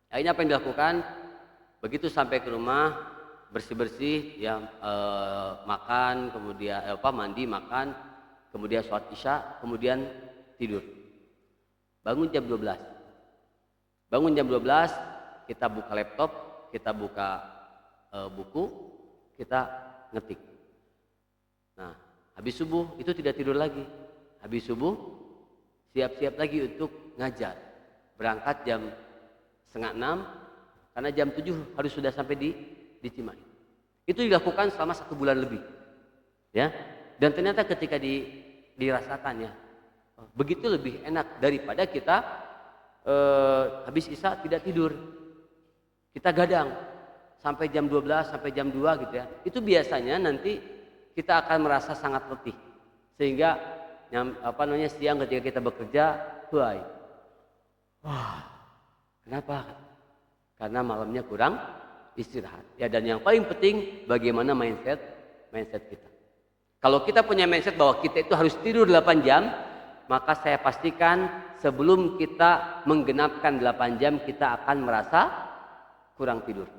Akhirnya apa yang dilakukan? Begitu sampai ke rumah bersih-bersih, ya makan, kemudian mandi, makan, kemudian sholat isya, kemudian tidur. Bangun jam 12. Bangun jam 12, kita buka laptop, kita buka buku, kita ngetik. Nah, habis subuh itu tidak tidur lagi. Habis subuh siap-siap lagi untuk ngajar. Berangkat jam 5:30 karena jam 7 harus sudah sampai di Cimahi. Itu dilakukan selama 1 bulan lebih. Ya. Dan ternyata ketika dirasakannya begitu lebih enak daripada kita habis Isya tidak tidur. Kita gadang sampai jam 12 sampai jam 2 gitu ya. Itu biasanya nanti kita akan merasa sangat letih. Sehingga siang ketika kita bekerja, kenapa? Karena malamnya kurang istirahat. Ya, dan yang paling penting bagaimana mindset kita. Kalau kita punya mindset bahwa kita itu harus tidur 8 jam, maka saya pastikan sebelum kita menggenapkan 8 jam kita akan merasa kurang tidur.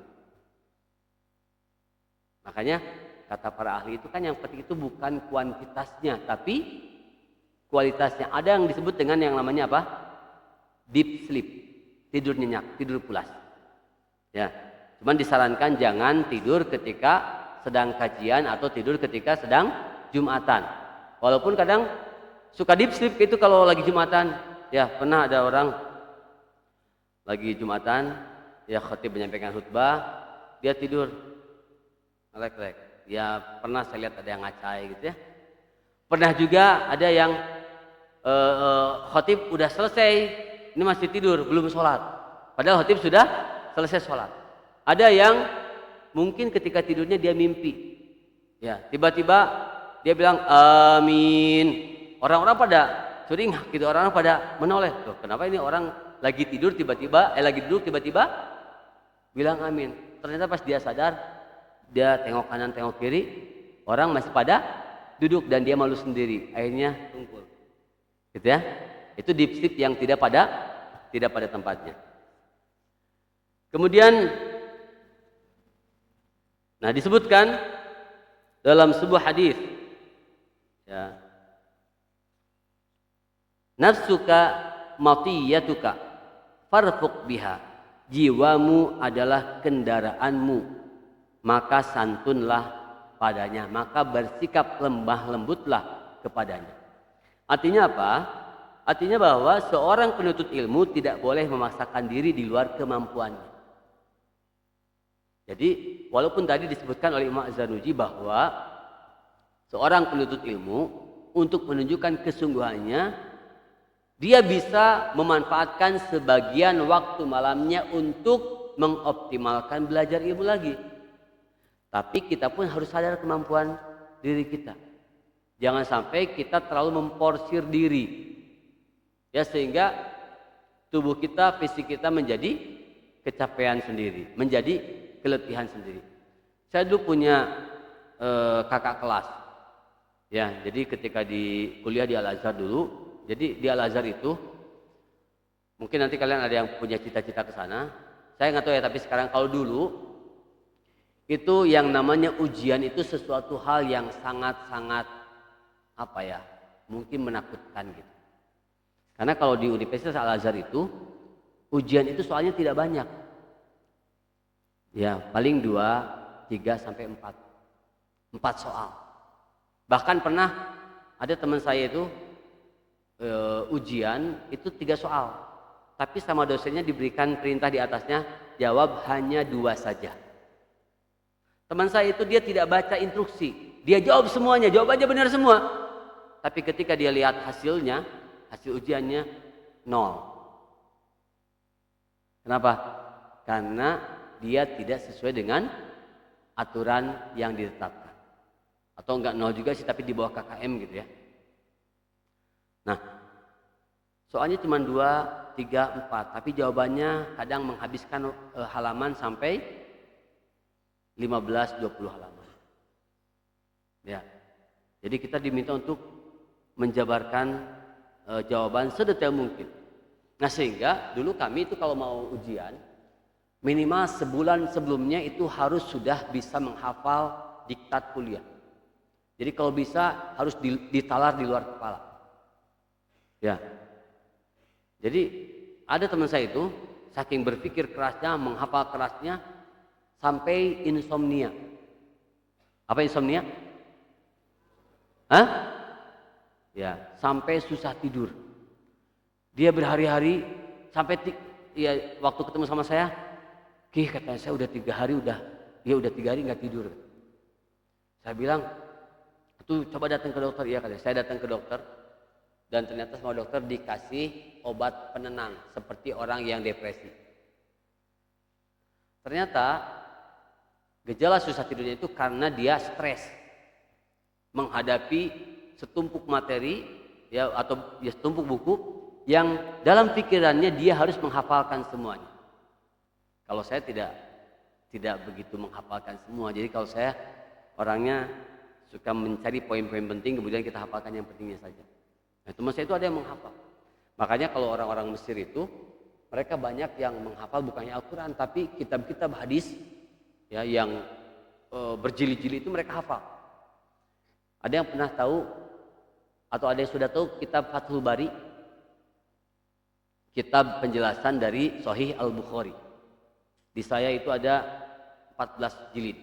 Makanya kata para ahli itu kan yang penting itu bukan kuantitasnya tapi kualitasnya. Ada yang disebut dengan yang namanya apa? Deep sleep, tidur nyenyak, tidur pulas. Ya, cuman disarankan jangan tidur ketika sedang kajian atau tidur ketika sedang Jumatan. Walaupun kadang suka deep sleep itu kalau lagi Jumatan. Ya, pernah ada orang lagi Jumatan, ya khatib menyampaikan khutbah, dia tidur melek-lek. Ya pernah saya lihat ada yang ngacai gitu ya. Pernah juga ada yang khatib udah selesai, ini masih tidur, belum sholat. Padahal khatib sudah selesai sholat. Ada yang mungkin ketika tidurnya dia mimpi. Ya, tiba-tiba dia bilang amin. Orang-orang pada sering gitu, orang-orang pada menoleh. Loh, kenapa ini orang lagi tidur tiba-tiba lagi duduk tiba-tiba bilang amin. Ternyata pas dia sadar, dia tengok kanan tengok kiri, orang masih pada duduk dan dia malu sendiri. Akhirnya tungkul. Gitu ya. Itu deep yang tidak pada tempatnya. Kemudian disebutkan dalam sebuah hadis, ya, nafsuka matiyatuka farfuq biha, jiwamu adalah kendaraanmu, maka santunlah padanya, maka bersikap lemah lembutlah kepadanya. Artinya apa? Artinya bahwa seorang penuntut ilmu tidak boleh memaksakan diri di luar kemampuannya. Jadi walaupun tadi disebutkan oleh Imam Az-Zarnuji bahwa seorang penuntut ilmu untuk menunjukkan kesungguhannya, dia bisa memanfaatkan sebagian waktu malamnya untuk mengoptimalkan belajar ilmu lagi. Tapi kita pun harus sadar kemampuan diri kita. Jangan sampai kita terlalu memporsir diri. Ya, sehingga tubuh kita, fisik kita menjadi kecapean sendiri, menjadi keletihan sendiri. Saya dulu punya kakak kelas. Ya, jadi ketika di kuliah di Al-Azhar dulu, jadi di Al-Azhar itu mungkin nanti kalian ada yang punya cita-cita ke sana. Saya nggak tahu ya, tapi sekarang kalau dulu itu yang namanya ujian itu sesuatu hal yang sangat-sangat apa ya? Mungkin menakutkan gitu. Karena kalau di Universitas Al-Azhar itu ujian itu soalnya tidak banyak. Ya, paling 2, 3 sampai 4 soal. Bahkan pernah ada teman saya itu ujian itu 3 soal, tapi sama dosennya diberikan perintah di atasnya jawab hanya 2 saja. Teman saya itu dia tidak baca instruksi, dia jawab semuanya, jawabannya benar semua. Tapi ketika dia lihat hasilnya, hasil ujiannya 0. Kenapa? Karena dia tidak sesuai dengan aturan yang ditetapkan. Atau enggak 0 juga sih, tapi di bawah KKM gitu ya. Nah, soalnya cuma 2, 3, 4, tapi jawabannya kadang menghabiskan halaman sampai 15-20 halaman. Ya. Jadi kita diminta untuk menjabarkan jawaban sedetail mungkin. Nah, sehingga dulu kami itu kalau mau ujian minimal sebulan sebelumnya itu harus sudah bisa menghafal diktat kuliah. Jadi kalau bisa harus ditalar di luar kepala. Ya. Jadi ada teman saya itu saking berpikir kerasnya, menghafal kerasnya sampai insomnia. Apa insomnia? Hah? Ya, sampai susah tidur. Dia berhari-hari sampai waktu ketemu sama saya, katanya saya udah 3 hari udah 3 hari nggak tidur. Saya bilang, tuh coba datang ke dokter. Iya katanya, saya datang ke dokter dan ternyata sama dokter dikasih obat penenang seperti orang yang depresi. Ternyata gejala susah tidurnya itu karena dia stres menghadapi setumpuk materi ya atau setumpuk buku yang dalam pikirannya dia harus menghafalkan semuanya. Kalau saya tidak begitu menghafalkan semua. Jadi kalau saya orangnya suka mencari poin-poin penting kemudian kita hafalkan yang pentingnya saja. Nah, teman saya itu ada yang menghafal. Makanya kalau orang-orang Mesir itu mereka banyak yang menghafal bukannya Al-Quran tapi kitab-kitab hadis ya yang berjilid-jilid itu mereka hafal. Ada yang pernah tahu atau ada yang sudah tahu kitab Fathul Bari? Kitab penjelasan dari Sahih Al-Bukhari. Di saya itu ada 14 jilid.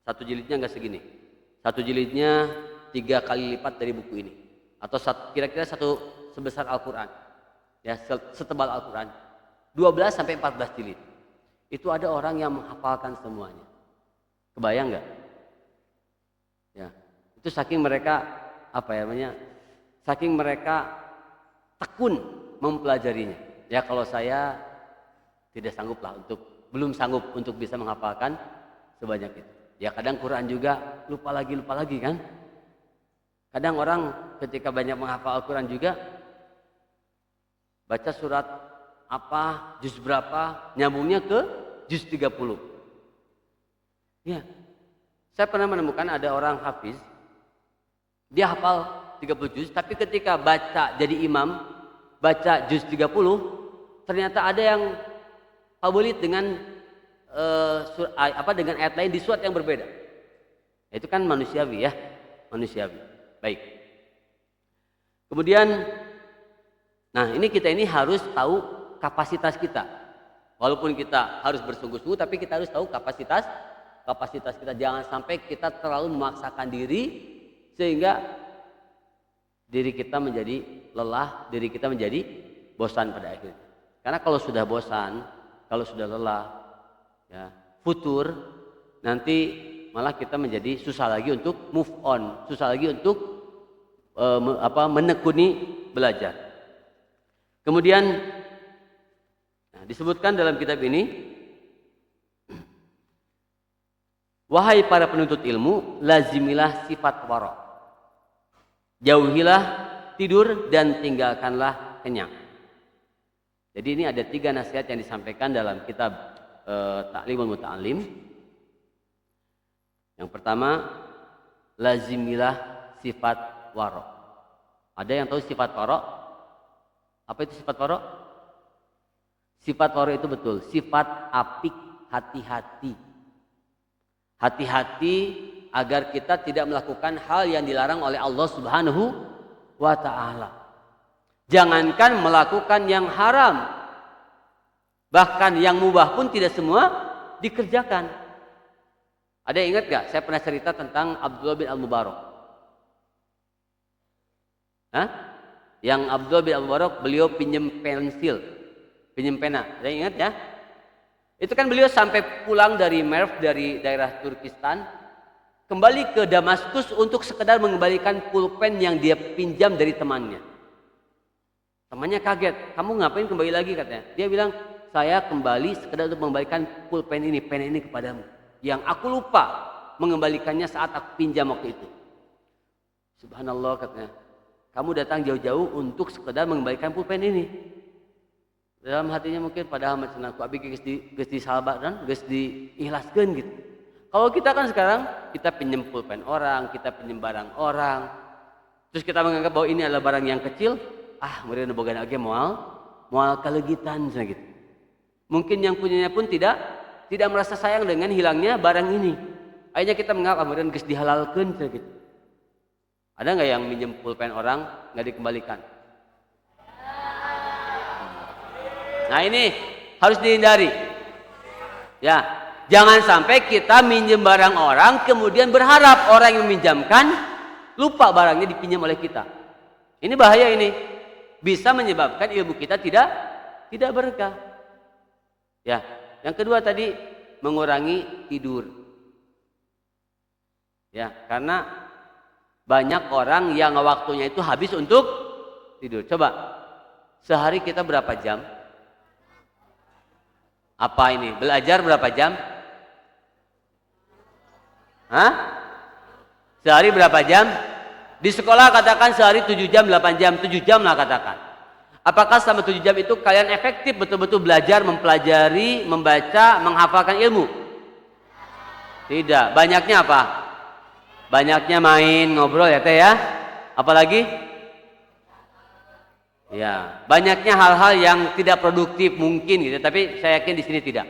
Satu jilidnya enggak segini. Satu jilidnya 3 kali lipat dari buku ini. Atau kira-kira satu sebesar Al-Quran. Ya, setebal Al-Quran. 12 sampai 14 jilid. Itu ada orang yang menghafalkan semuanya. Kebayang enggak? Ya. Itu saking mereka saking mereka tekun mempelajarinya. Ya kalau saya belum sanggup untuk bisa menghafalkan sebanyak itu. Ya kadang Quran juga lupa lagi kan. Kadang orang ketika banyak menghafal Al-Quran juga baca surat apa, juz berapa, nyambungnya ke juz 30. Ya. Saya pernah menemukan ada orang hafiz, dia hafal 30 juz, tapi ketika baca jadi imam, baca juz 30, ternyata ada yang favorit dengan dengan ayat lain di surat yang berbeda. Itu kan manusiawi ya, manusiawi. Baik. Kemudian, nah kita ini harus tahu kapasitas kita. Walaupun kita harus bersungguh-sungguh, tapi kita harus tahu kapasitas kita. Jangan sampai kita terlalu memaksakan diri sehingga diri kita menjadi lelah, diri kita menjadi bosan pada akhirnya. Karena kalau sudah bosan, kalau sudah lelah, ya, futur, nanti malah kita menjadi susah lagi untuk move on, susah lagi untuk menekuni belajar. Kemudian disebutkan dalam kitab ini, wahai para penuntut ilmu, lazimilah sifat wara'. Jauhilah tidur dan tinggalkanlah kenyang. Jadi ini ada 3 nasihat yang disampaikan dalam kitab Ta'limul Muta'allim. Yang pertama, lazimilah sifat wara'. Ada yang tahu sifat wara'? Apa itu sifat wara'? Sifat wara' itu betul, sifat apik, hati-hati. Hati-hati agar kita tidak melakukan hal yang dilarang oleh Allah Subhanahu wa ta'ala. Jangankan melakukan yang haram, bahkan yang mubah pun tidak semua dikerjakan. Ada yang ingat gak? Saya pernah cerita tentang Abdullah bin Al-Mubarak. Yang Abdullah bin Al-Mubarak, beliau pinjam pensil, pinjam pena. Ada yang ingat ya? Itu kan beliau sampai pulang dari Merv, dari daerah Turkistan, kembali ke Damaskus untuk sekedar mengembalikan pulpen yang dia pinjam dari temannya. Temannya kaget, kamu ngapain kembali lagi katanya. Dia bilang, saya kembali sekedar untuk mengembalikan pulpen ini, pena ini kepadamu, yang aku lupa mengembalikannya saat aku pinjam waktu itu. Subhanallah katanya, kamu datang jauh-jauh untuk sekedar mengembalikan pulpen ini. Dalam hatinya mungkin padahal macam aku abi geus disalbat dan geus diikhlaskeun gitu. Kalau kita kan sekarang kita pinjam pulpen orang, kita pinjam barang orang, terus kita menganggap bahwa ini adalah barang yang kecil, meureun boga lagi moal kalegitan gitu. Mungkin yang punyanya pun tidak merasa sayang dengan hilangnya barang ini. Akhirnya kita menganggap meureun geus dihalalkeun gitu. Ada nggak yang minjem pulpen orang nggak dikembalikan? Nah ini harus dihindari. Ya, jangan sampai kita minjem barang orang kemudian berharap orang yang meminjamkan lupa barangnya dipinjam oleh kita. Ini bahaya ini. Bisa menyebabkan ilmu kita tidak berkah. Ya, yang kedua tadi mengurangi tidur. Ya, karena banyak orang yang waktunya itu habis untuk tidur. Coba sehari kita berapa jam? Apa ini? Belajar berapa jam? Sehari berapa jam? Di sekolah katakan sehari 7 jam, 8 jam, 7 jam lah katakan. Apakah selama 7 jam itu kalian efektif betul-betul belajar, mempelajari, membaca, menghafalkan ilmu? Tidak. Banyaknya apa? Banyaknya main, ngobrol ya teh ya. Apalagi? Ya, banyaknya hal-hal yang tidak produktif mungkin gitu, tapi saya yakin di sini tidak.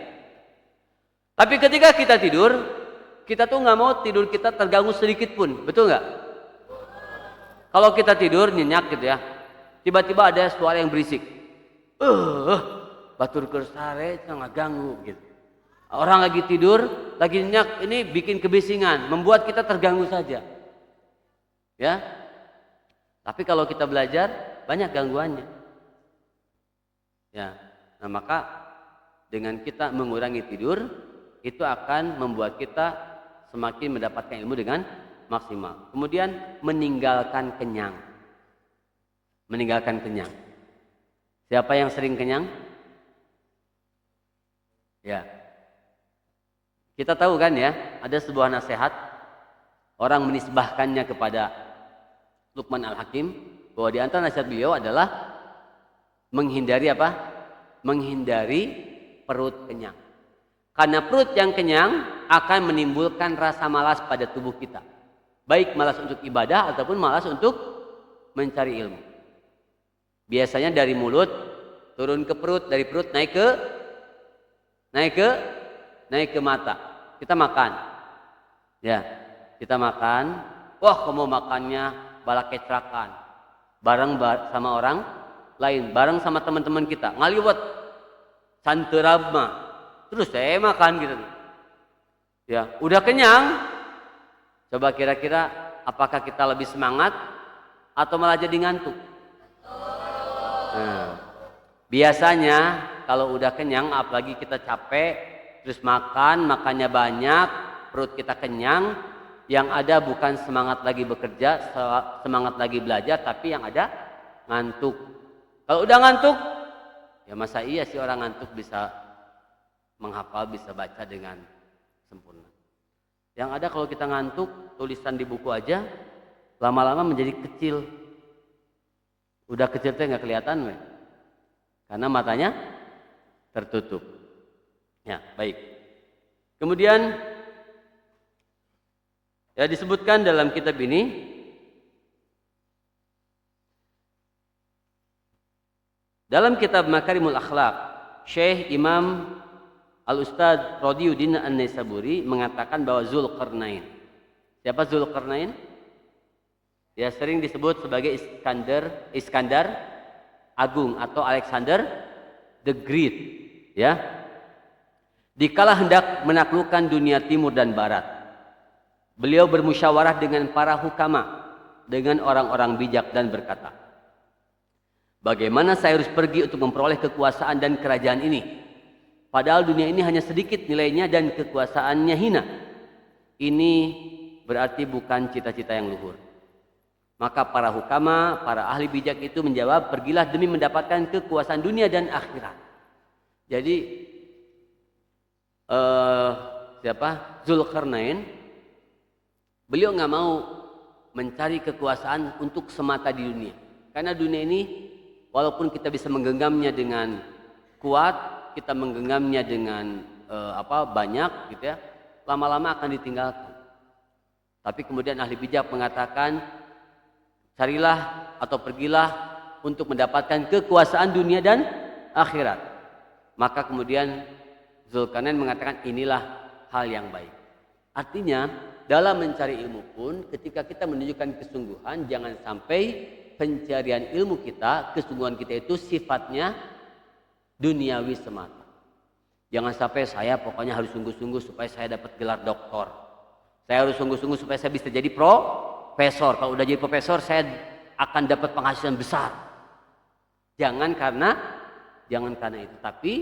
Tapi ketika kita tidur, kita tuh nggak mau tidur kita terganggu sedikit pun, betul nggak? Kalau kita tidur nyenyak gitu ya, tiba-tiba ada suara yang berisik, batur kersare nggak ganggu gitu. Orang lagi tidur, lagi nyenyak, ini bikin kebisingan, membuat kita terganggu saja. Ya, tapi kalau kita belajar banyak gangguannya. Ya, nah maka dengan kita mengurangi tidur itu akan membuat kita semakin mendapatkan ilmu dengan maksimal. Kemudian meninggalkan kenyang. Meninggalkan kenyang. Siapa yang sering kenyang? Ya. Kita tahu kan ya, ada sebuah nasihat orang menisbahkannya kepada Luqman Al-Hakim bahwa di antara nasihat beliau adalah menghindari apa? Menghindari perut kenyang. Karena perut yang kenyang akan menimbulkan rasa malas pada tubuh kita. Baik malas untuk ibadah ataupun malas untuk mencari ilmu. Biasanya dari mulut turun ke perut, dari perut naik ke mata. Kita makan. Ya, kita makan. Wah, kamu makannya bala kecrakan. Bareng sama orang lain, bareng sama teman-teman kita. Ngaliwat santerabma. Terus saya makan gitu. Ya, udah kenyang. Coba kira-kira apakah kita lebih semangat atau malah jadi ngantuk? Nah, biasanya kalau udah kenyang, apalagi kita capek, terus makannya banyak, perut kita kenyang, yang ada bukan semangat lagi bekerja, semangat lagi belajar, tapi yang ada ngantuk. Kalau udah ngantuk, ya masa iya sih orang ngantuk bisa menghafal, bisa baca dengan sempurna. Yang ada kalau kita ngantuk, tulisan di buku aja lama-lama menjadi kecil. Udah kecil tuh nggak kelihatan, karena matanya tertutup. Ya, baik. Kemudian ya disebutkan dalam kitab ini dalam kitab Makarimul Akhlaq, Syekh Imam Al-Ustadz Radiyuddin An-Naisaburi mengatakan bahwa Zulkarnain. Siapa Zulkarnain? Ya sering disebut sebagai Iskandar Agung atau Alexander the Great. Ya. Dikala hendak menaklukkan dunia timur dan barat, beliau bermusyawarah dengan para hukama, dengan orang-orang bijak dan berkata, bagaimana saya harus pergi untuk memperoleh kekuasaan dan kerajaan ini? Padahal dunia ini hanya sedikit nilainya dan kekuasaannya hina. Ini berarti bukan cita-cita yang luhur. Maka para hukama, para ahli bijak itu menjawab, pergilah demi mendapatkan kekuasaan dunia dan akhirat. Jadi Zulkarnain, beliau nggak mau mencari kekuasaan untuk semata di dunia. Karena dunia ini walaupun kita bisa menggenggamnya dengan kuat, kita menggenggamnya dengan banyak gitu ya, lama-lama akan ditinggalkan. Tapi kemudian ahli bijak mengatakan, carilah atau pergilah untuk mendapatkan kekuasaan dunia dan akhirat. Maka kemudian Zulkarnain mengatakan inilah hal yang baik. Artinya dalam mencari ilmu pun ketika kita menunjukkan kesungguhan, jangan sampai pencarian ilmu kita, kesungguhan kita itu sifatnya duniawi semata. Jangan sampai saya pokoknya harus sungguh-sungguh supaya saya dapat gelar doktor. Saya harus sungguh-sungguh supaya saya bisa jadi profesor. Kalau udah jadi profesor saya akan dapat penghasilan besar. Jangan karena itu, tapi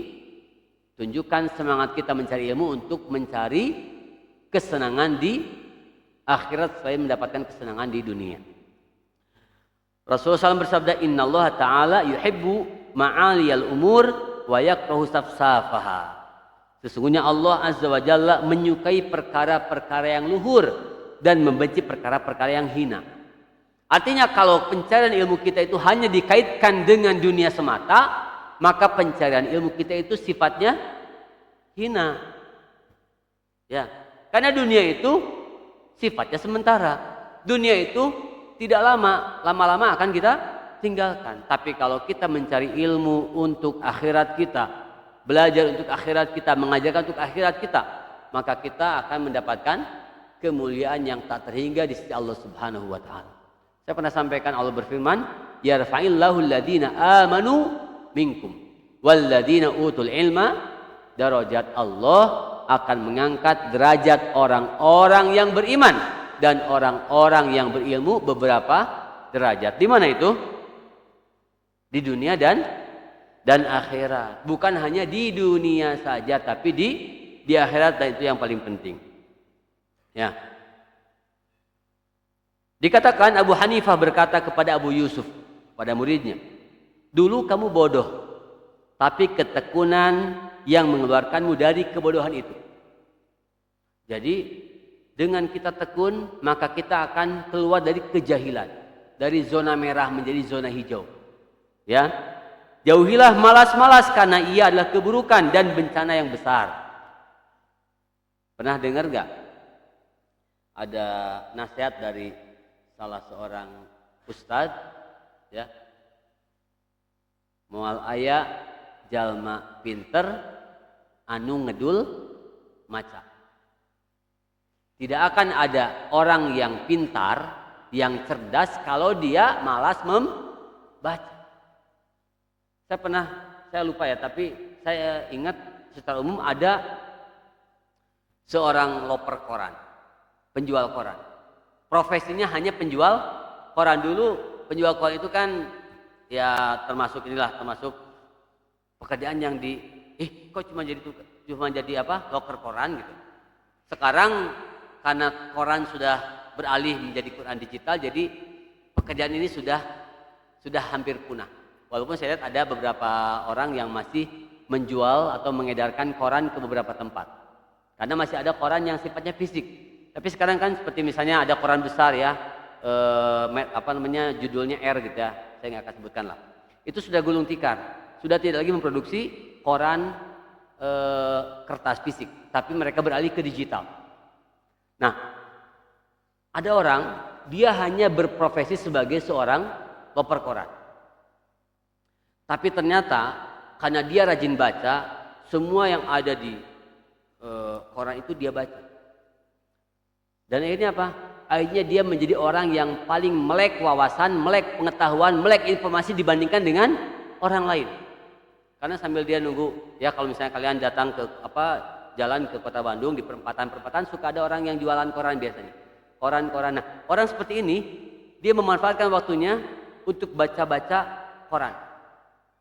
tunjukkan semangat kita mencari ilmu untuk mencari kesenangan di akhirat selain mendapatkan kesenangan di dunia. Rasulullah SAW bersabda, Innallaha ta'ala yuhibbu ma'aliyal umur wa yakrahu safsafaha. Sesungguhnya Allah Azza wa Jalla menyukai perkara-perkara yang luhur dan membenci perkara-perkara yang hina. Artinya kalau pencarian ilmu kita itu hanya dikaitkan dengan dunia semata, maka pencarian ilmu kita itu sifatnya hina. Ya, karena dunia itu sifatnya sementara. Dunia itu tidak lama-lama akan kita tinggalkan. Tapi kalau kita mencari ilmu untuk akhirat kita, belajar untuk akhirat kita, mengajarkan untuk akhirat kita, maka kita akan mendapatkan kemuliaan yang tak terhingga di sisi Allah Subhanahu wa taala. Saya pernah sampaikan Allah berfirman, yarfa'illahu alladhina amanu minkum walladhina utul ilma darajat. Allah akan mengangkat derajat orang-orang yang beriman dan orang-orang yang berilmu beberapa derajat. Di mana itu? Di dunia dan akhirat. Bukan hanya di dunia saja, tapi di akhirat, dan itu yang paling penting. Ya. Dikatakan Abu Hanifah berkata kepada Abu Yusuf, pada muridnya, dulu kamu bodoh, tapi ketekunan yang mengeluarkanmu dari kebodohan itu. Jadi dengan kita tekun, maka kita akan keluar dari kejahilan, dari zona merah menjadi zona hijau. Ya, jauhilah malas-malas karena ia adalah keburukan dan bencana yang besar. Pernah dengar gak? Ada nasihat dari salah seorang ustadz, ya, moal aya jalma pinter anu ngedul maca. Tidak akan ada orang yang pintar, yang cerdas kalau dia malas membaca. Saya lupa ya, tapi saya ingat secara umum ada seorang loper koran, penjual koran. Profesinya hanya penjual koran. Dulu penjual koran itu kan ya termasuk pekerjaan yang kok cuma jadi loker koran gitu. Sekarang karena koran sudah beralih menjadi koran digital, jadi pekerjaan ini sudah hampir punah. Walaupun saya lihat ada beberapa orang yang masih menjual atau mengedarkan koran ke beberapa tempat. Karena masih ada koran yang sifatnya fisik. Tapi sekarang kan seperti misalnya ada koran besar ya, judulnya R gitu ya, saya nggak akan sebutkan lah. Itu sudah gulung tikar, sudah tidak lagi memproduksi koran kertas fisik, tapi mereka beralih ke digital. Nah, ada orang dia hanya berprofesi sebagai seorang loper koran. Tapi ternyata karena dia rajin baca, semua yang ada di koran itu dia baca. Dan akhirnya apa? Akhirnya dia menjadi orang yang paling melek wawasan, melek pengetahuan, melek informasi dibandingkan dengan orang lain. Karena sambil dia nunggu, ya kalau misalnya kalian datang ke jalan ke kota Bandung, di perempatan suka ada orang yang jualan koran biasanya. Koran-koran. Nah, orang seperti ini dia memanfaatkan waktunya untuk baca-baca koran.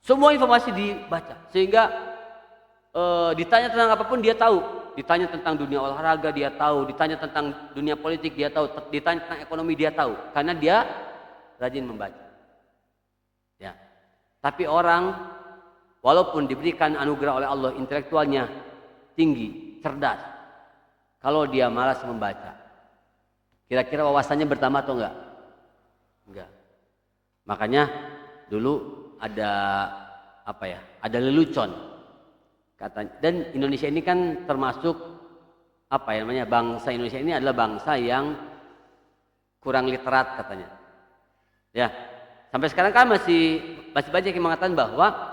Semua informasi dibaca, sehingga ditanya tentang apapun dia tahu. Ditanya tentang dunia olahraga dia tahu, ditanya tentang dunia politik dia tahu, ditanya tentang ekonomi dia tahu, karena dia rajin membaca. Ya. Tapi orang walaupun diberikan anugerah oleh Allah intelektualnya tinggi, cerdas, kalau dia malas membaca, kira-kira wawasannya bertambah atau enggak? Enggak. Makanya dulu ada ada lelucon katanya. Dan Indonesia ini kan termasuk bangsa Indonesia ini adalah bangsa yang kurang literat katanya. Ya, sampai sekarang kan masih banyak yang mengatakan bahwa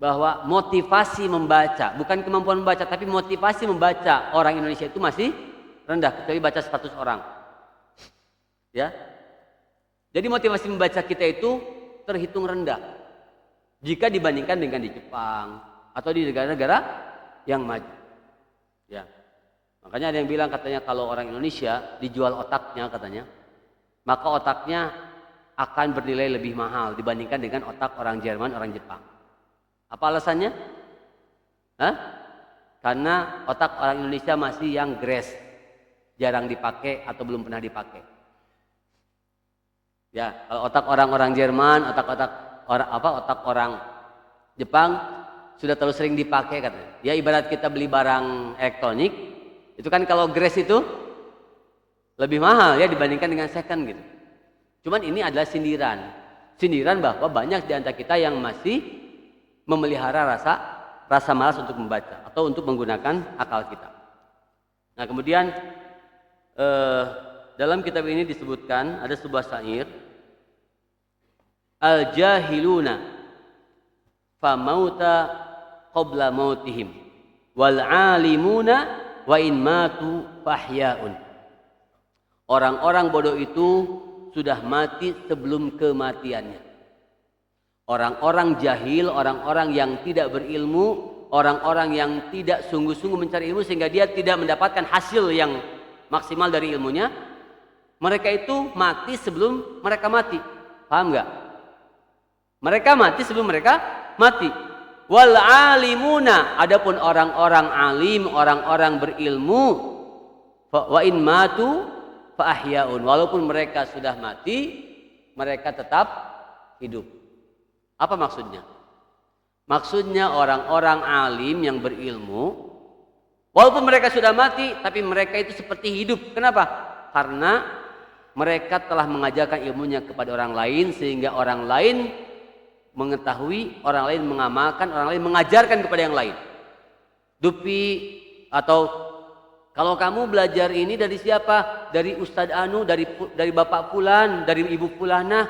bahwa motivasi membaca, bukan kemampuan membaca, tapi motivasi membaca orang Indonesia itu masih rendah, kecuali baca 100 orang. Ya. Jadi motivasi membaca kita itu terhitung rendah jika dibandingkan dengan di Jepang atau di negara-negara yang maju. Ya. Makanya ada yang bilang katanya kalau orang Indonesia dijual otaknya katanya, maka otaknya akan bernilai lebih mahal dibandingkan dengan otak orang Jerman, orang Jepang. Apa alasannya? Karena otak orang Indonesia masih yang gres, jarang dipakai atau belum pernah dipakai. Ya, kalau otak orang-orang Jerman, otak orang Jepang sudah terlalu sering dipakai katanya. Ya ibarat kita beli barang elektronik, itu kan kalau gres itu lebih mahal ya dibandingkan dengan second gitu. Cuman ini adalah sindiran bahwa banyak di antara kita yang masih memelihara rasa malas untuk membaca atau untuk menggunakan akal kita. Nah, kemudian dalam kitab ini disebutkan ada sebuah syair, al-jahiluna fa mauta qabla mautihim wal alimuna wa in matu fahyaun. Orang-orang bodoh itu sudah mati sebelum kematiannya. Orang-orang jahil, orang-orang yang tidak berilmu, orang-orang yang tidak sungguh-sungguh mencari ilmu sehingga dia tidak mendapatkan hasil yang maksimal dari ilmunya, mereka itu mati sebelum mereka mati. Paham nggak? Mereka mati sebelum mereka mati. Wal alimuna, adapun orang-orang alim, orang-orang berilmu, wa in matu fa ahyaun, walaupun mereka sudah mati, mereka tetap hidup. Apa maksudnya? Maksudnya orang-orang alim yang berilmu, walaupun mereka sudah mati, tapi mereka itu seperti hidup. Kenapa? Karena mereka telah mengajarkan ilmunya kepada orang lain, sehingga orang lain mengetahui, orang lain mengamalkan, orang lain mengajarkan kepada yang lain. Dupi atau kalau kamu belajar ini dari siapa? Dari Ustadz Anu, dari Bapak Fulan, dari Ibu Fulana.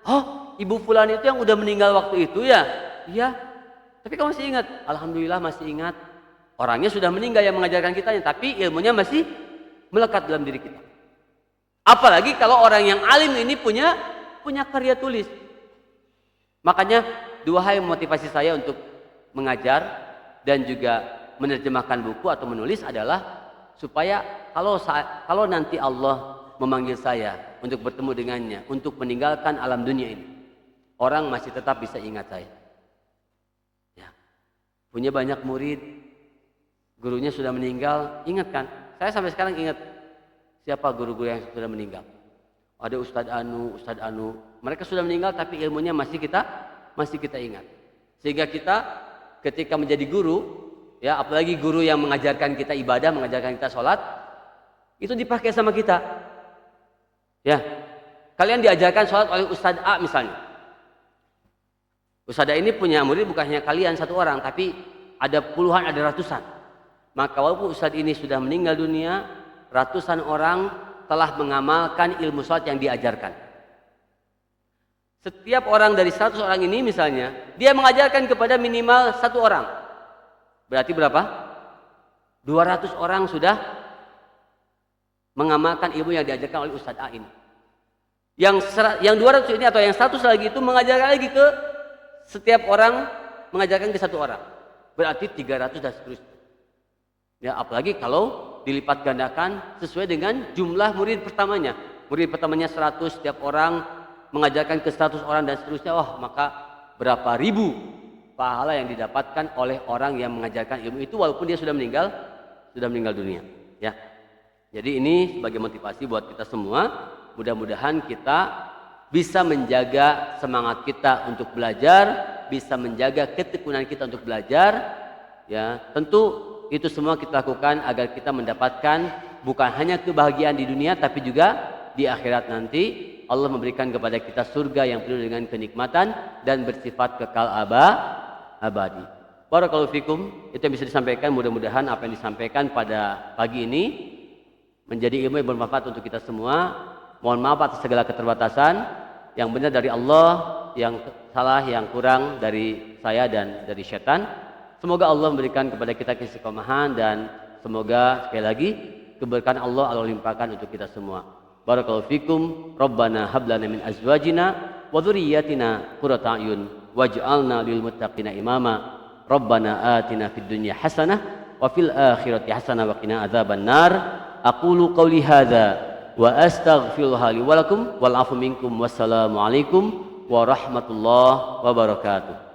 Oh, Ibu Fulan itu yang udah meninggal waktu itu ya? Iya. Tapi kamu masih ingat? Alhamdulillah masih ingat. Orangnya sudah meninggal yang mengajarkan kita, tapi ilmunya masih melekat dalam diri kita. Apalagi kalau orang yang alim ini punya karya tulis. Makanya dua hal yang memotivasi saya untuk mengajar dan juga menerjemahkan buku atau menulis adalah supaya kalau nanti Allah memanggil saya untuk bertemu dengannya, untuk meninggalkan alam dunia ini, orang masih tetap bisa ingat saya. Punya banyak murid, gurunya sudah meninggal, ingat kan? Saya sampai sekarang ingat siapa guru-guru yang sudah meninggal. Ada Ustadz Anu, mereka sudah meninggal tapi ilmunya masih kita ingat. Sehingga kita ketika menjadi guru, ya apalagi guru yang mengajarkan kita ibadah, mengajarkan kita sholat, itu dipakai sama kita. Ya, kalian diajarkan sholat oleh Ustadz A misalnya. Ustadz ini punya murid bukan hanya kalian satu orang, tapi ada puluhan, ada ratusan. Maka walaupun Ustadz ini sudah meninggal dunia, ratusan orang telah mengamalkan ilmu sholat yang diajarkan. Setiap orang dari 100 orang ini misalnya, dia mengajarkan kepada minimal 1 orang. Berarti berapa? 200 orang sudah mengamalkan ilmu yang diajarkan oleh Ustadz A ini. Yang 200 ini atau yang 100 lagi itu mengajarkan lagi ke setiap orang, mengajarkan ke 1 orang. Berarti 300 dan seterusnya. Ya, apalagi kalau dilipat gandakan sesuai dengan jumlah murid pertamanya. Murid pertamanya 100, setiap orang mengajarkan ke 100 orang dan seterusnya. Wah, maka berapa ribu pahala yang didapatkan oleh orang yang mengajarkan ilmu itu walaupun dia sudah meninggal dunia. Ya. Jadi ini sebagai motivasi buat kita semua. Mudah-mudahan kita bisa menjaga semangat kita untuk belajar, bisa menjaga ketekunan kita untuk belajar. Ya, tentu itu semua kita lakukan agar kita mendapatkan bukan hanya kebahagiaan di dunia, tapi juga di akhirat nanti Allah memberikan kepada kita surga yang penuh dengan kenikmatan dan bersifat kekal abadi. Barakallahu fikum. Itu yang bisa disampaikan. Mudah-mudahan apa yang disampaikan pada pagi ini menjadi ilmu yang bermanfaat untuk kita semua. Mohon maaf atas segala keterbatasan. Yang benar dari Allah, yang salah, yang kurang dari saya dan dari syaitan. Semoga Allah memberikan kepada kita keistiqomahan dan semoga sekali lagi keberkahan Allah limpahkan untuk kita semua. Barakallahu fikum. Rabbana hab lana min azwajina wa dzurriyyatina qurrata a'yun waj'alna lil muttaqina imama. Rabbana atina fid dunya hasanah wa fil akhirati hasanah wa qina adzabannar. Aqulu qawli hadza wa astaghfirullah li wa lakum wal afu minkum. Wassalamu alaikum warahmatullahi wabarakatuh.